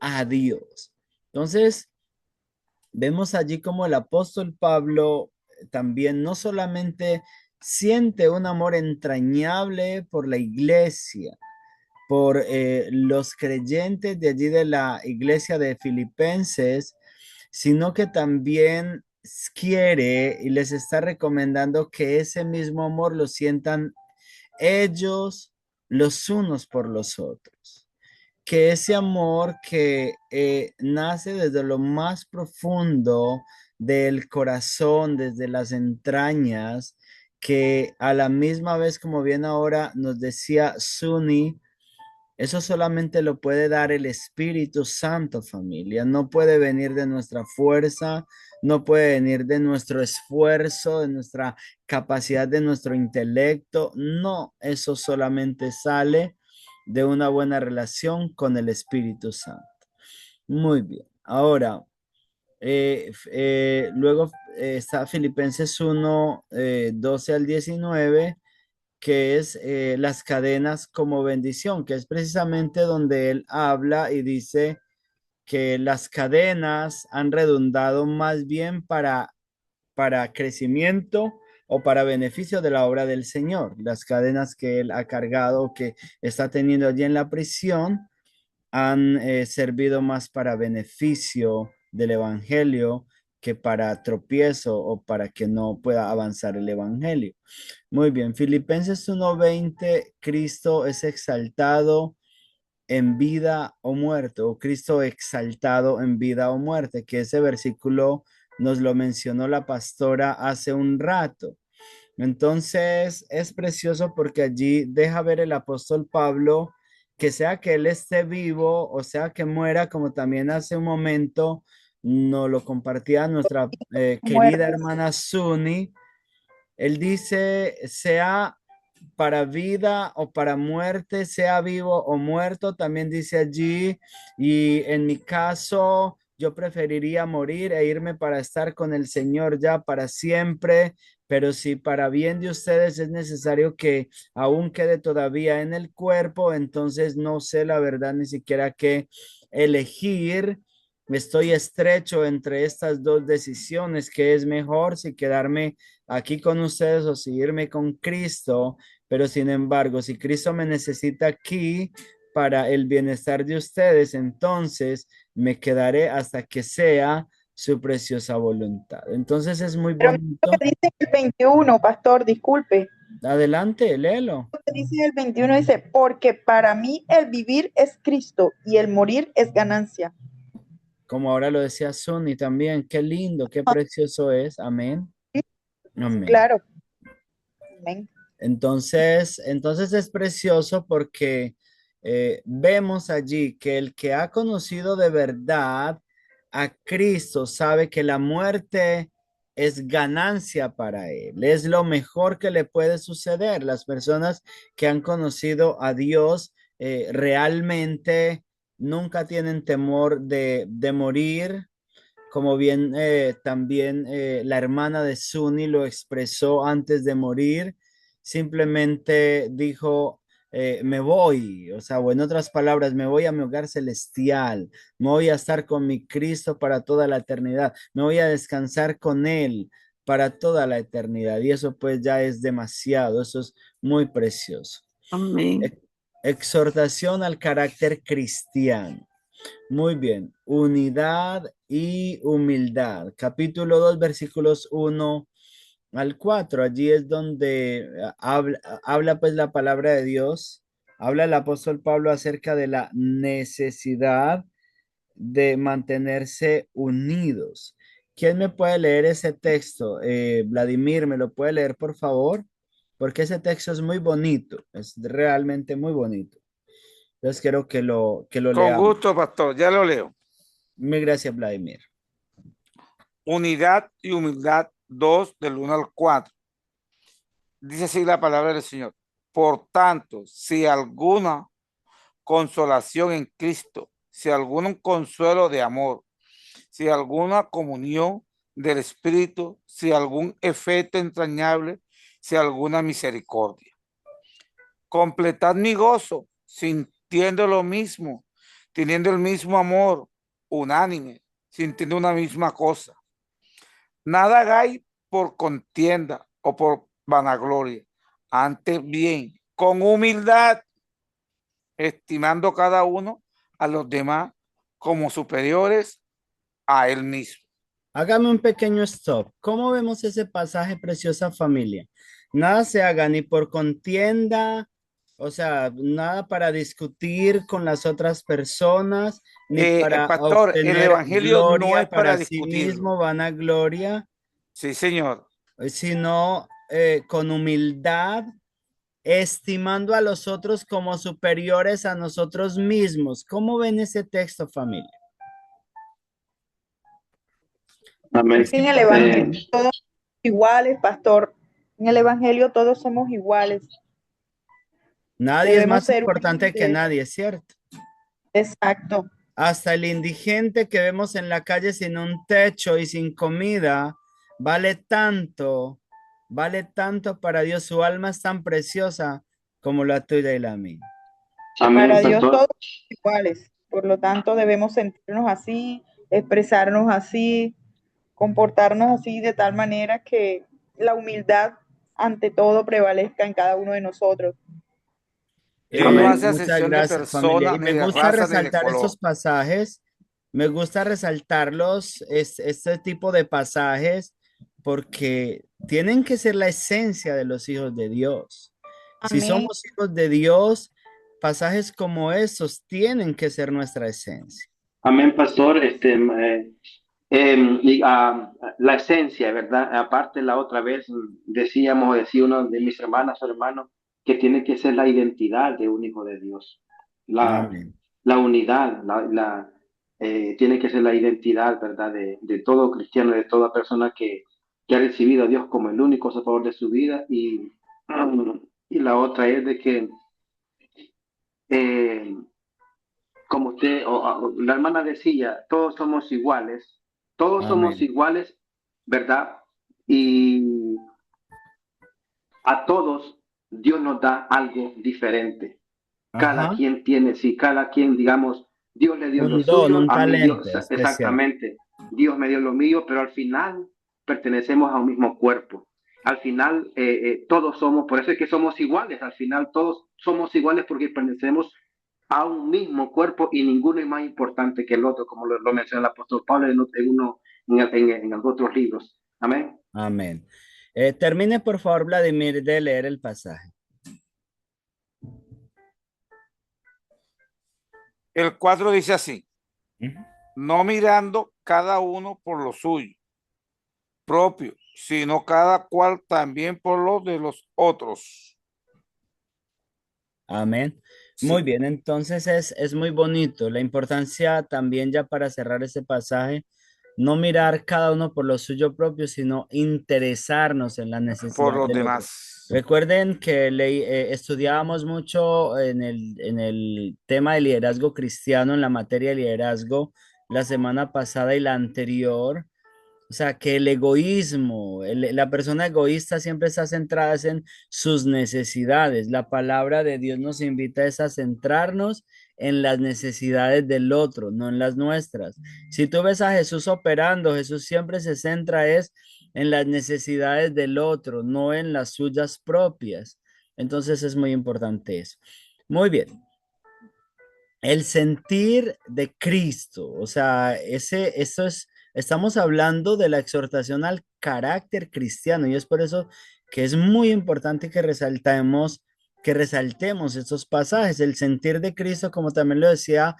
Speaker 1: a Dios. Entonces, vemos allí como el apóstol Pablo también no solamente siente un amor entrañable por la iglesia, por los creyentes de allí de la iglesia de Filipenses, sino que también quiere y les está recomendando que ese mismo amor lo sientan ellos los unos por los otros, que ese amor que nace desde lo más profundo del corazón, desde las entrañas, que a la misma vez, como bien ahora nos decía Suni, eso solamente lo puede dar el Espíritu Santo, familia. No puede venir de nuestra fuerza, no puede venir de nuestro esfuerzo, de nuestra capacidad, de nuestro intelecto. No, eso solamente sale de una buena relación con el Espíritu Santo. Muy bien. Ahora, luego está Filipenses 1, 12 al 19, que es las cadenas como bendición, que es precisamente donde él habla y dice que las cadenas han redundado más bien para crecimiento o para beneficio de la obra del Señor. Las cadenas que él ha cargado, que está teniendo allí en la prisión, han servido más para beneficio del Evangelio que para tropiezo o para que no pueda avanzar el Evangelio. Muy bien, Filipenses 1:20, Cristo es exaltado en vida o muerte, o Cristo exaltado en vida o muerte, que ese versículo nos lo mencionó la pastora hace un rato. Entonces es precioso porque allí deja ver el apóstol Pablo que sea que él esté vivo o sea que muera, como también hace un momento nos lo compartía nuestra querida
Speaker 3: Muerte.
Speaker 1: hermana Suni. Él dice, sea para vida o para muerte, sea vivo o muerto, también dice allí, y en mi caso, yo preferiría morir e irme para estar con el Señor ya para siempre, pero si para bien de ustedes es necesario que aún quede todavía en el cuerpo, entonces no sé la verdad ni siquiera qué elegir. Estoy estrecho entre estas dos decisiones, que es mejor si quedarme aquí con ustedes o seguirme con Cristo, pero sin embargo, si Cristo me necesita aquí para el bienestar de ustedes, entonces me quedaré hasta que sea su preciosa voluntad. Entonces es muy
Speaker 3: Pero mira lo
Speaker 1: bonito.
Speaker 3: que dice el 21, pastor, disculpe.
Speaker 1: Adelante, léelo.
Speaker 3: Lo que dice el 21 dice, porque para mí el vivir es Cristo y el morir es ganancia.
Speaker 1: Como ahora lo decía Sunny también, qué lindo, qué precioso es. Amén.
Speaker 3: Sí,
Speaker 1: Amén.
Speaker 3: claro. Amén.
Speaker 1: Entonces es precioso porque vemos allí que el que ha conocido de verdad a Cristo sabe que la muerte es ganancia para él, es lo mejor que le puede suceder. Las personas que han conocido a Dios realmente nunca tienen temor de morir, como bien también la hermana de Suni lo expresó antes de morir. Simplemente dijo, me voy, o sea, o en otras palabras, me voy a mi hogar celestial, me voy a estar con mi Cristo para toda la eternidad, me voy a descansar con Él para toda la eternidad. Y eso pues ya es demasiado, eso es muy precioso.
Speaker 4: Amén.
Speaker 1: Exhortación al carácter cristiano. Muy bien, unidad y humildad. Capítulo 2, versículos 1 al 4. Allí es donde habla pues la palabra de Dios habla el apóstol Pablo acerca de la necesidad de mantenerse unidos. ¿Quién me puede leer ese texto? Vladimir, ¿me lo puede leer, por favor? Porque ese texto es muy bonito, es realmente muy bonito. Entonces quiero que lo
Speaker 6: Con
Speaker 1: leamos.
Speaker 6: gusto, pastor, ya lo leo.
Speaker 1: Mil gracias, Vladimir.
Speaker 6: Unidad y humildad 2 del 1 al 4. Dice así la palabra del Señor. Por tanto, si alguna consolación en Cristo, si algún consuelo de amor, si alguna comunión del Espíritu, si algún efecto entrañable, si alguna misericordia. Completad mi gozo, sintiendo lo mismo, teniendo el mismo amor, unánime, sintiendo una misma cosa. Nada hagáis por contienda o por vanagloria, antes bien, con humildad, estimando cada uno a los demás como superiores a él mismo.
Speaker 1: Hágame un pequeño stop. ¿Cómo vemos ese pasaje, preciosa familia? Nada se haga ni por contienda, o sea, nada para discutir con las otras personas, ni para
Speaker 6: Pastor, el
Speaker 1: obtener
Speaker 6: evangelio no
Speaker 1: gloria
Speaker 6: es para
Speaker 1: para sí
Speaker 6: discutirlo.
Speaker 1: mismo, vanagloria,
Speaker 6: Sí, señor.
Speaker 1: sino con humildad, estimando a los otros como superiores a nosotros mismos. ¿Cómo ven ese texto, familia?
Speaker 8: Amén.
Speaker 3: Es que en el Evangelio todos somos iguales, pastor. En el Evangelio todos somos iguales.
Speaker 1: Nadie es
Speaker 3: Debemos
Speaker 1: más
Speaker 3: ser
Speaker 1: importante que
Speaker 3: humildes.
Speaker 1: nadie, ¿cierto?
Speaker 3: Exacto.
Speaker 1: Hasta el indigente que vemos en la calle sin un techo y sin comida, vale tanto para Dios. Su alma es tan preciosa como la tuya y la mía.
Speaker 3: Para
Speaker 8: Amén,
Speaker 3: Dios todos
Speaker 8: pastor.
Speaker 3: somos iguales. Por lo tanto, debemos sentirnos así, expresarnos así, comportarnos así de tal manera que la humildad ante todo prevalezca en cada uno de nosotros.
Speaker 6: Dios no
Speaker 8: Amén.
Speaker 6: hace
Speaker 1: Muchas
Speaker 6: acepción de
Speaker 1: gracias, familia.
Speaker 6: personas,
Speaker 1: Y
Speaker 6: ni
Speaker 1: me
Speaker 6: de
Speaker 1: gusta
Speaker 6: raza, ni de
Speaker 1: resaltar
Speaker 6: color.
Speaker 1: estos pasajes, me gusta resaltarlos, este tipo de pasajes, porque tienen que ser la esencia de los hijos de Dios. Si
Speaker 3: Amén.
Speaker 1: somos hijos de Dios, pasajes como esos tienen que ser nuestra esencia.
Speaker 8: Amén, pastor. La esencia, ¿verdad? Aparte, la otra vez decía uno de mis hermanas o hermanos, que tiene que ser la identidad de un hijo de Dios. La,
Speaker 1: Amén.
Speaker 8: la unidad, tiene que ser la identidad, ¿verdad? De todo cristiano, de toda persona que ha recibido a Dios como el único salvador de su vida. Y la otra es de que, eh, como la hermana decía, todos somos
Speaker 1: Amén.
Speaker 8: iguales, ¿verdad? Y a todos Dios nos da algo diferente. Cada
Speaker 1: Ajá.
Speaker 8: quien tiene, si cada quien, digamos, Dios le dio lo
Speaker 1: Un don,
Speaker 8: suyo,
Speaker 1: un
Speaker 8: a mí Dios,
Speaker 1: talento especial.
Speaker 8: exactamente, Dios me dio lo mío, pero al final pertenecemos a un mismo cuerpo. Al final todos somos, por eso es que somos iguales, al final todos somos iguales porque pertenecemos a un mismo cuerpo y ninguno es más importante que el otro, como lo menciona el apóstol Pablo en otros libros. Amén.
Speaker 1: Amén. Termine, por favor, Vladimir, de leer el pasaje.
Speaker 6: El 4 dice así,
Speaker 1: Ujú.
Speaker 6: no mirando cada uno por lo suyo propio, sino cada cual también por lo de los otros.
Speaker 1: Amén. Muy
Speaker 6: Sí,
Speaker 1: bien, entonces es muy bonito. La importancia también ya para cerrar ese pasaje, no mirar cada uno por lo suyo propio, sino interesarnos en la
Speaker 6: por
Speaker 1: necesidad
Speaker 6: los
Speaker 1: del otro.
Speaker 6: demás.
Speaker 1: Recuerden que estudiábamos mucho en el tema de liderazgo cristiano, en la materia de liderazgo, la semana pasada y la anterior. O sea, que el egoísmo, la persona egoísta siempre está centrada es en sus necesidades. La palabra de Dios nos invita es a centrarnos en las necesidades del otro, no en las nuestras. Si tú ves a Jesús operando, Jesús siempre se centra es en las necesidades del otro, no en las suyas propias. Entonces es muy importante eso. Muy bien. El sentir de Cristo, o sea, eso es, estamos hablando de la exhortación al carácter cristiano y es por eso que es muy importante que resaltemos que resaltemos estos pasajes. El sentir de Cristo, como también lo decía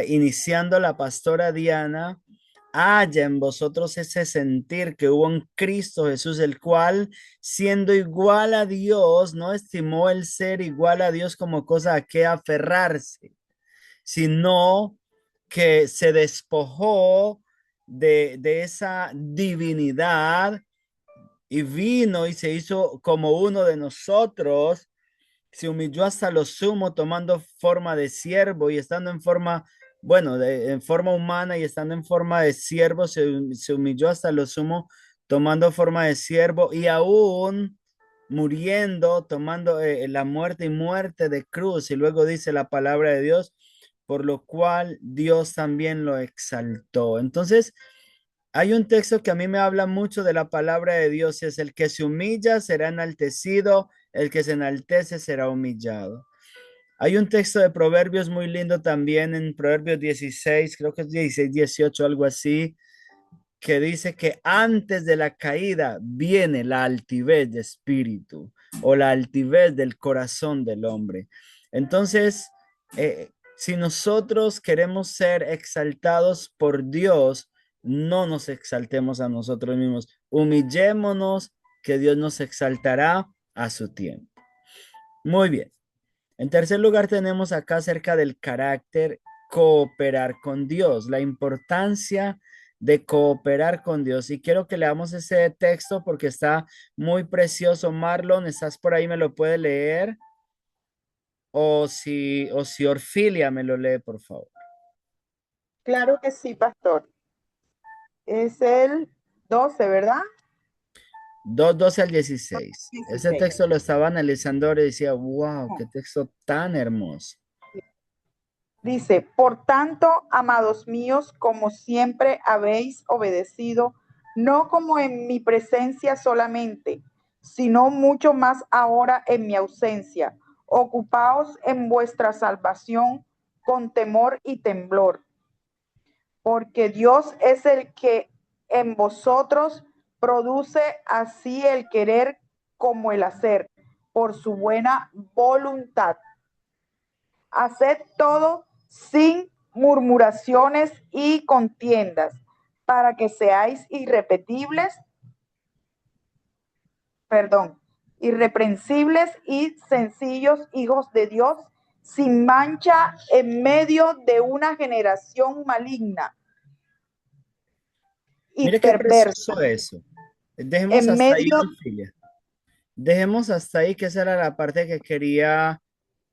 Speaker 1: iniciando la pastora Diana, haya en vosotros ese sentir que hubo en Cristo Jesús, el cual, siendo igual a Dios, no estimó el ser igual a Dios como cosa a que aferrarse, sino que se despojó de esa divinidad y vino y se hizo como uno de nosotros, se humilló hasta lo sumo, tomando forma de siervo y estando en forma, bueno, en forma humana y estando en forma de siervo, se humilló hasta lo sumo, tomando forma de siervo y aún muriendo, tomando la muerte y muerte de cruz. Y luego dice la palabra de Dios, por lo cual Dios también lo exaltó. Entonces, hay un texto que a mí me habla mucho de la palabra de Dios, es el que se humilla será enaltecido, el que se enaltece será humillado. Hay un texto de Proverbios muy lindo también en Proverbios 16, creo que es 16, 18, algo así, que dice que antes de la caída viene la altivez de espíritu o la altivez del corazón del hombre. Entonces, si nosotros queremos ser exaltados por Dios, no nos exaltemos a nosotros mismos, humillémonos, que Dios nos exaltará a su tiempo. Muy bien. En tercer lugar, tenemos acá acerca del carácter cooperar con Dios, la importancia de cooperar con Dios. Y quiero que leamos ese texto porque está muy precioso. Marlon, ¿estás por ahí? ¿Me lo puede leer? O si Orfilia me lo lee, por favor.
Speaker 3: Claro que sí, pastor. Es el 12, ¿verdad?
Speaker 1: 2:12 al 16. Ese
Speaker 3: 16.
Speaker 1: texto lo estaba analizando ahora y decía, wow, qué texto tan hermoso.
Speaker 3: Dice, por tanto, amados míos, como siempre habéis obedecido, no como en mi presencia solamente, sino mucho más ahora en mi ausencia. Ocupaos en vuestra salvación con temor y temblor, porque Dios es el que en vosotros produce así el querer como el hacer, por su buena voluntad. Haced todo sin murmuraciones y contiendas, para que seáis irreprensibles y sencillos hijos de Dios, sin mancha en medio de una generación maligna y
Speaker 1: Mire qué
Speaker 3: perversa.
Speaker 1: precioso eso. Dejemos
Speaker 3: En
Speaker 1: hasta ahí,
Speaker 3: medio,
Speaker 1: Orfilia. Dejemos hasta ahí, que esa era la parte que quería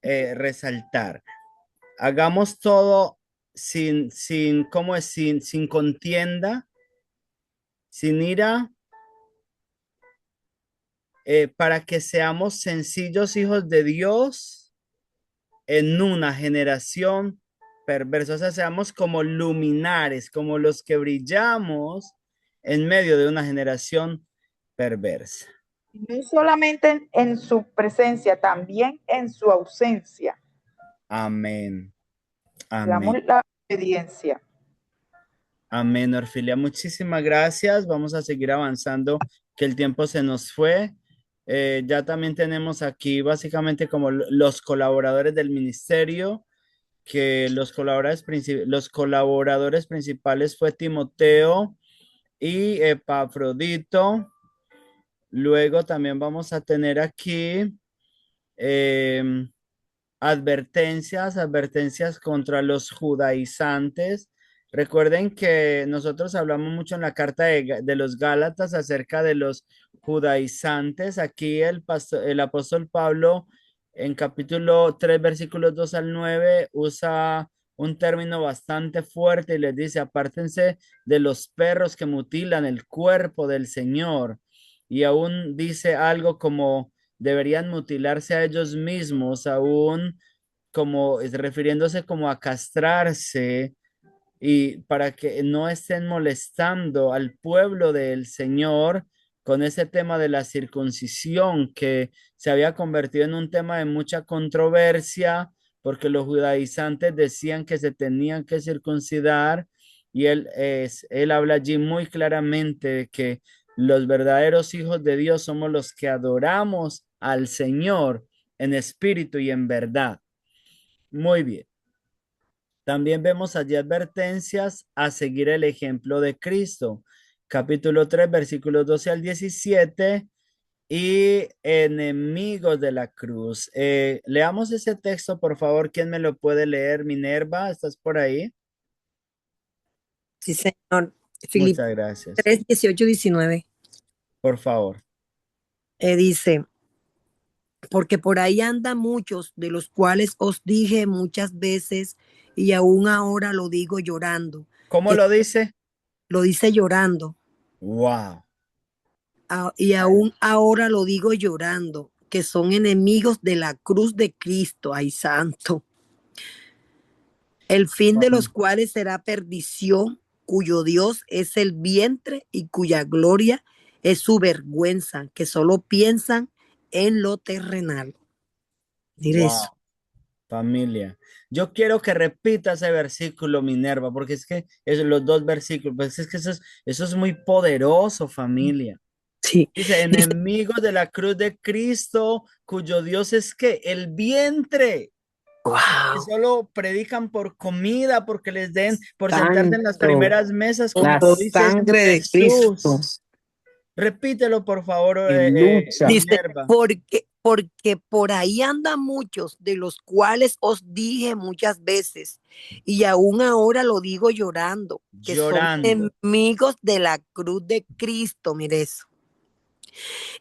Speaker 1: resaltar. Hagamos todo ¿cómo es? Sin contienda, sin ira, para que seamos sencillos hijos de Dios en una generación perversa. O sea, seamos como luminares, como los que brillamos en medio de una generación perversa.
Speaker 3: no solamente en su presencia, también en su ausencia.
Speaker 1: Amén.
Speaker 3: Damos
Speaker 1: Amén.
Speaker 3: la obediencia.
Speaker 1: Amén, Orfilia. Muchísimas gracias. Vamos a seguir avanzando, que el tiempo se nos fue. Ya también tenemos aquí básicamente como los colaboradores del ministerio, que los colaboradores principales fue Timoteo y Epafrodito. Luego también vamos a tener aquí advertencias contra los judaizantes. Recuerden que nosotros hablamos mucho en la carta de los Gálatas acerca de los judaizantes. Aquí el apóstol Pablo en capítulo 3, versículos 2 al 9, usa un término bastante fuerte y les dice, apártense de los perros que mutilan el cuerpo del Señor. Y aún dice algo como deberían mutilarse a ellos mismos, aún como refiriéndose como a castrarse y para que no estén molestando al pueblo del Señor con ese tema de la circuncisión que se había convertido en un tema de mucha controversia porque los judaizantes decían que se tenían que circuncidar y él habla allí muy claramente de que los verdaderos hijos de Dios somos los que adoramos al Señor en espíritu y en verdad. Muy bien. También vemos allí advertencias a seguir el ejemplo de Cristo. Capítulo 3, versículos 12 al 17 y enemigos de la cruz. Leamos ese texto, por favor. ¿Quién me lo puede leer? Minerva, ¿estás por ahí?
Speaker 7: Sí, señor. Filipenses
Speaker 1: Muchas gracias.
Speaker 7: 3, 18, 19.
Speaker 1: Por favor.
Speaker 7: Dice, porque por ahí andan muchos, de los cuales os dije muchas veces, y aún ahora lo digo llorando.
Speaker 1: ¿Cómo
Speaker 7: Que
Speaker 1: lo dice?
Speaker 7: lo dice llorando.
Speaker 1: Wow.
Speaker 7: Y aún ahora lo digo llorando, que son enemigos de la cruz de Cristo, ay santo, el fin de los cuales será perdición, cuyo Dios es el vientre y cuya gloria es su vergüenza, que solo piensan en lo terrenal. Mire
Speaker 1: Wow.
Speaker 7: eso.
Speaker 1: Familia. Yo quiero que repita ese versículo, Minerva, porque es que los dos versículos, pues es que eso es muy poderoso, familia.
Speaker 7: Sí.
Speaker 1: Dice, enemigos de la cruz de Cristo, cuyo Dios es que el vientre,
Speaker 7: Wow.
Speaker 1: que solo predican por comida, porque les den, por sentarse en las
Speaker 4: Santo.
Speaker 1: primeras mesas, como
Speaker 4: La
Speaker 1: lo dice
Speaker 4: sangre de Cristo.
Speaker 1: Jesús. Repítelo, por favor,
Speaker 4: En lucha.
Speaker 7: Dice,
Speaker 1: Minerva.
Speaker 7: porque por ahí andan muchos, de los cuales os dije muchas veces, y aún ahora lo digo llorando, que
Speaker 1: Llorando.
Speaker 7: son enemigos de la cruz de Cristo, mire eso.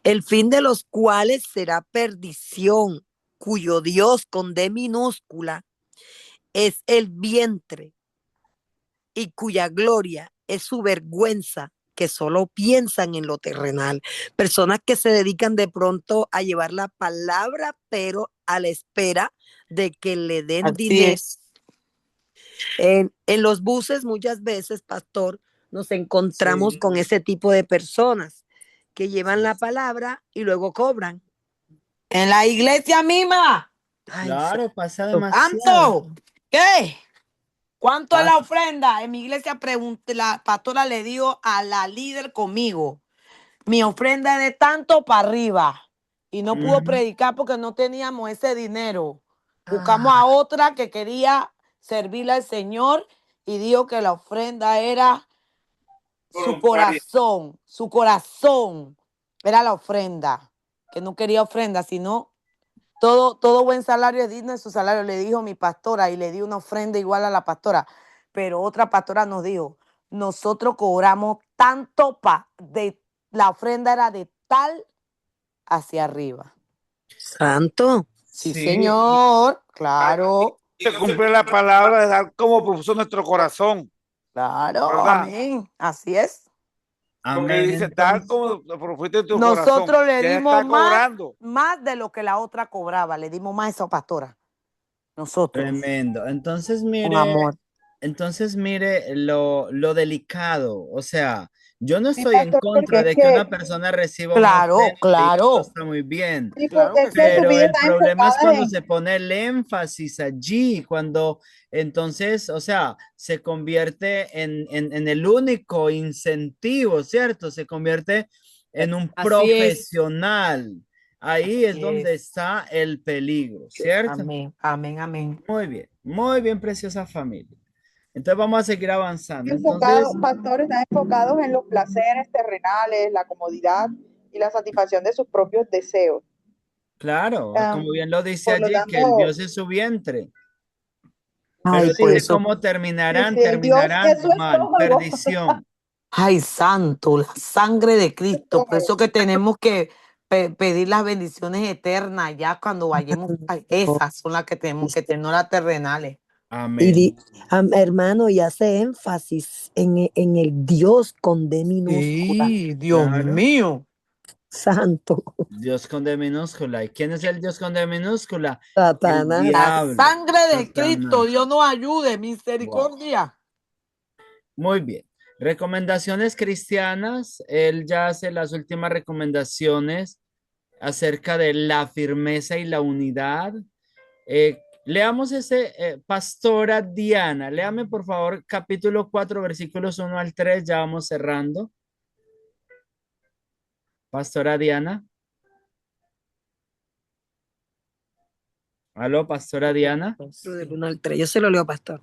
Speaker 7: El fin de los cuales será perdición, cuyo Dios con D minúscula es el vientre y cuya gloria es su vergüenza, que solo piensan en lo terrenal. Personas que se dedican de pronto a llevar la palabra, pero a la espera de que le den
Speaker 4: Así
Speaker 7: dinero.
Speaker 4: es.
Speaker 7: En los buses muchas veces, pastor, nos encontramos
Speaker 1: Sí.
Speaker 7: con ese tipo de personas que llevan la palabra y luego cobran.
Speaker 4: En la iglesia misma.
Speaker 7: Ay,
Speaker 1: Claro, pasa
Speaker 7: santo.
Speaker 1: demasiado.
Speaker 4: ¿Cuánto? ¿Qué? ¿Cuánto es la
Speaker 1: Pasa.
Speaker 4: ofrenda? En mi iglesia pregunté, la pastora le dijo a la líder conmigo, mi ofrenda es de tanto para arriba. Y no pudo
Speaker 1: Ujú.
Speaker 4: predicar porque no teníamos ese dinero. Buscamos
Speaker 7: Ah,
Speaker 4: a otra que quería servirle al Señor y dijo que la ofrenda era su corazón era la ofrenda, que no quería ofrenda, sino todo buen salario es digno de su salario, le dijo mi pastora y le di una ofrenda igual a la pastora, pero otra pastora nos dijo, nosotros cobramos tanto la ofrenda era de tal hacia arriba.
Speaker 7: santo.
Speaker 4: Sí,
Speaker 1: Sí,
Speaker 4: señor, claro,
Speaker 6: Se cumple la palabra de dar como propuso nuestro corazón,
Speaker 4: claro,
Speaker 6: ¿verdad?
Speaker 4: amén, así es.
Speaker 6: Porque
Speaker 1: amén.
Speaker 6: dice, tal
Speaker 1: Entonces,
Speaker 6: como lo propusiste en tu
Speaker 4: Nosotros
Speaker 6: corazón.
Speaker 4: le
Speaker 6: Ya
Speaker 4: dimos
Speaker 6: está cobrando.
Speaker 4: más de lo que la otra cobraba, le dimos más a esa pastora. Nosotros,
Speaker 1: tremendo.
Speaker 4: con amor.
Speaker 1: Entonces mire lo delicado. O sea, yo no
Speaker 3: Sí,
Speaker 1: estoy en
Speaker 3: pastor, porque
Speaker 1: contra
Speaker 3: es
Speaker 1: de que
Speaker 3: que,
Speaker 1: una persona reciba una
Speaker 4: Claro,
Speaker 1: ofrenda y eso
Speaker 4: claro,
Speaker 1: está muy bien.
Speaker 3: sí,
Speaker 4: claro
Speaker 3: porque
Speaker 4: que
Speaker 3: es que su
Speaker 4: sí.
Speaker 1: Pero
Speaker 3: vida
Speaker 1: el
Speaker 3: está
Speaker 1: problema es
Speaker 3: enfocada
Speaker 1: cuando
Speaker 3: en,
Speaker 1: se pone el énfasis allí, cuando entonces, o sea, se convierte en el único incentivo, ¿cierto? Se convierte en un
Speaker 4: Así es,
Speaker 1: profesional. Ahí es
Speaker 4: así
Speaker 1: donde
Speaker 4: es.
Speaker 1: está el peligro, ¿cierto?
Speaker 4: Amén, amén, amén.
Speaker 1: Muy bien, preciosa familia. Entonces vamos a seguir avanzando.
Speaker 3: enfocado,
Speaker 1: Entonces,
Speaker 3: pastores están enfocados en los placeres terrenales, la comodidad y la satisfacción de sus propios deseos.
Speaker 1: claro, como bien lo dice
Speaker 3: Por lo
Speaker 1: allí, que el
Speaker 3: tanto,
Speaker 1: Dios es su vientre.
Speaker 4: Ay,
Speaker 1: Pero
Speaker 4: por
Speaker 3: sí,
Speaker 1: dice
Speaker 4: eso.
Speaker 1: cómo
Speaker 3: sí,
Speaker 1: terminarán,
Speaker 3: sí, el Dios es
Speaker 1: terminarán
Speaker 3: su
Speaker 1: mal,
Speaker 3: estómago.
Speaker 1: perdición.
Speaker 4: Ay, santo, la sangre de
Speaker 3: Su
Speaker 4: Cristo. Por
Speaker 3: estómago.
Speaker 4: eso que tenemos que pedir las bendiciones eternas ya cuando vayamos. Ay, esas son las que tenemos que tener, no las terrenales.
Speaker 7: Y
Speaker 1: Amén.
Speaker 7: hermano, y hace énfasis en el Dios con D minúscula.
Speaker 4: Sí, Dios
Speaker 1: Claro.
Speaker 4: mío.
Speaker 7: Santo.
Speaker 1: Dios con D minúscula. ¿Y quién es el Dios con D minúscula? El
Speaker 7: Satanás.
Speaker 4: La
Speaker 1: diablo.
Speaker 4: sangre de Cristo,
Speaker 1: Satanás.
Speaker 4: Dios nos ayude,
Speaker 1: Wow.
Speaker 4: misericordia.
Speaker 1: Muy bien. Recomendaciones cristianas. Él ya hace las últimas recomendaciones acerca de la firmeza y la unidad. Leamos ese, Pastora Diana, léame por favor capítulo 4 versículos 1 al 3, ya vamos cerrando. Pastora Diana. Aló, pastora Diana.
Speaker 7: Del 1 al 3. Yo se lo leo, pastor.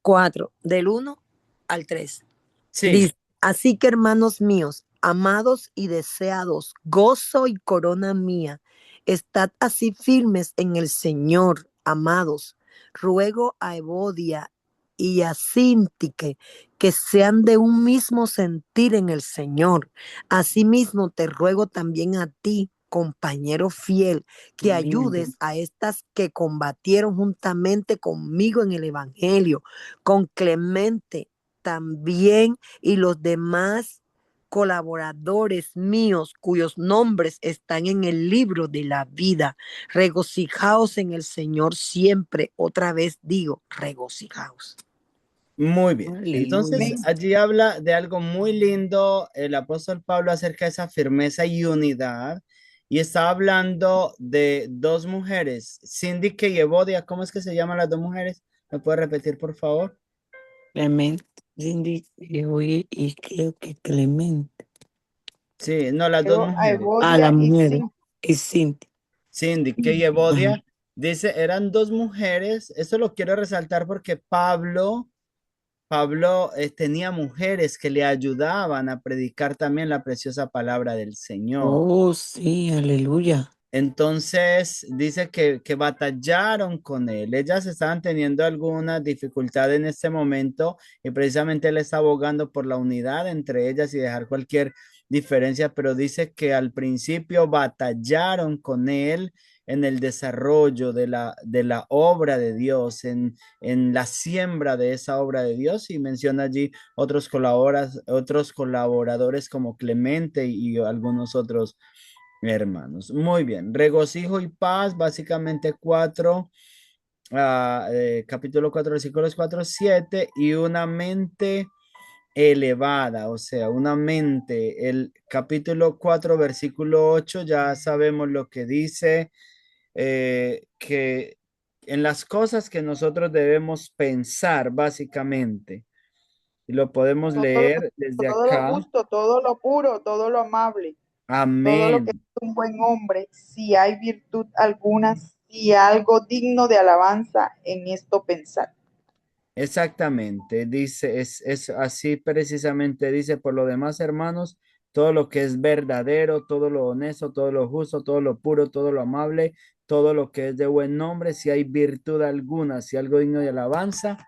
Speaker 7: 4, del 1 al 3.
Speaker 1: Sí,
Speaker 7: Dice, así que hermanos míos, amados y deseados, gozo y corona mía, estad así firmes en el Señor, amados. Ruego a Evodia y a Síntique que sean de un mismo sentir en el Señor. Asimismo te ruego también a ti, compañero fiel, que ayudes a estas que combatieron juntamente conmigo en el Evangelio, con Clemente también y los demás colaboradores míos cuyos nombres están en el libro de la vida. Regocijaos en el Señor siempre. Otra vez digo, regocijaos.
Speaker 1: muy bien. Entonces,
Speaker 7: Aleluya.
Speaker 1: allí habla de algo muy lindo el apóstol Pablo acerca de esa firmeza y unidad. Y está hablando de dos mujeres, Síndique y Evodia. ¿Cómo es que se llaman las dos mujeres? ¿Me puede repetir, por favor?
Speaker 4: Clemente, Cindy, y creo que Clemente.
Speaker 1: Sí, no, las dos
Speaker 3: Luego a
Speaker 1: mujeres.
Speaker 3: Evodia
Speaker 4: La
Speaker 3: y
Speaker 4: mujer
Speaker 3: Sin.
Speaker 4: y Cindy.
Speaker 1: Síndique y
Speaker 4: Ajá.
Speaker 1: Evodia. Dice, eran dos mujeres. Eso lo quiero resaltar porque Pablo tenía mujeres que le ayudaban a predicar también la preciosa palabra del Señor.
Speaker 4: Oh, sí, aleluya.
Speaker 1: Entonces dice que batallaron con él. Ellas estaban teniendo alguna dificultad en este momento y precisamente él está abogando por la unidad entre ellas y dejar cualquier diferencia, pero dice que al principio batallaron con él en el desarrollo de la obra de Dios, en la siembra de esa obra de Dios y menciona allí otros colaboradores como Clemente y algunos otros hermanos. Muy bien, regocijo y paz, básicamente capítulo 4 versículos 4 7 y una mente elevada, o sea, una mente, el capítulo 4 versículo 8 ya sabemos lo que dice, que en las cosas que nosotros debemos pensar, básicamente, y lo podemos
Speaker 3: todo lo,
Speaker 1: leer desde
Speaker 3: todo lo
Speaker 1: acá.
Speaker 3: justo, todo lo puro, todo lo amable, todo lo que es
Speaker 1: Amén.
Speaker 3: un buen hombre, si hay virtud alguna, si algo digno de alabanza, en esto pensar.
Speaker 1: Exactamente, dice, es así precisamente, dice, por lo demás, hermanos, todo lo que es verdadero, todo lo honesto, todo lo justo, todo lo puro, todo lo amable, todo lo que es de buen nombre, si hay virtud alguna, si algo digno de alabanza,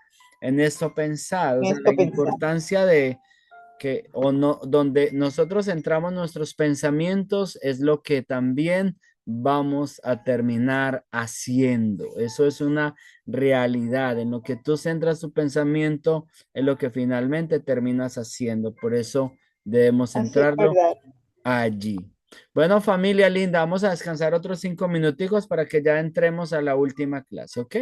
Speaker 1: en esto pensado, o
Speaker 3: En
Speaker 1: sea, la
Speaker 3: esto pensar.
Speaker 1: importancia de que o no, donde nosotros centramos nuestros pensamientos es lo que también vamos a terminar haciendo. Eso es una realidad. En lo que tú centras tu pensamiento es lo que finalmente terminas haciendo. Por eso debemos
Speaker 3: Así es
Speaker 1: centrarlo
Speaker 3: verdad.
Speaker 1: allí. Bueno, familia linda, vamos a descansar otros 5 minuticos para que ya entremos a la última clase, ¿ok?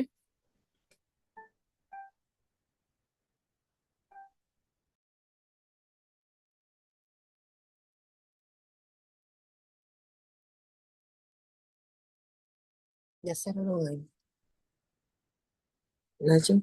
Speaker 7: Ya se lo doy. Nacho.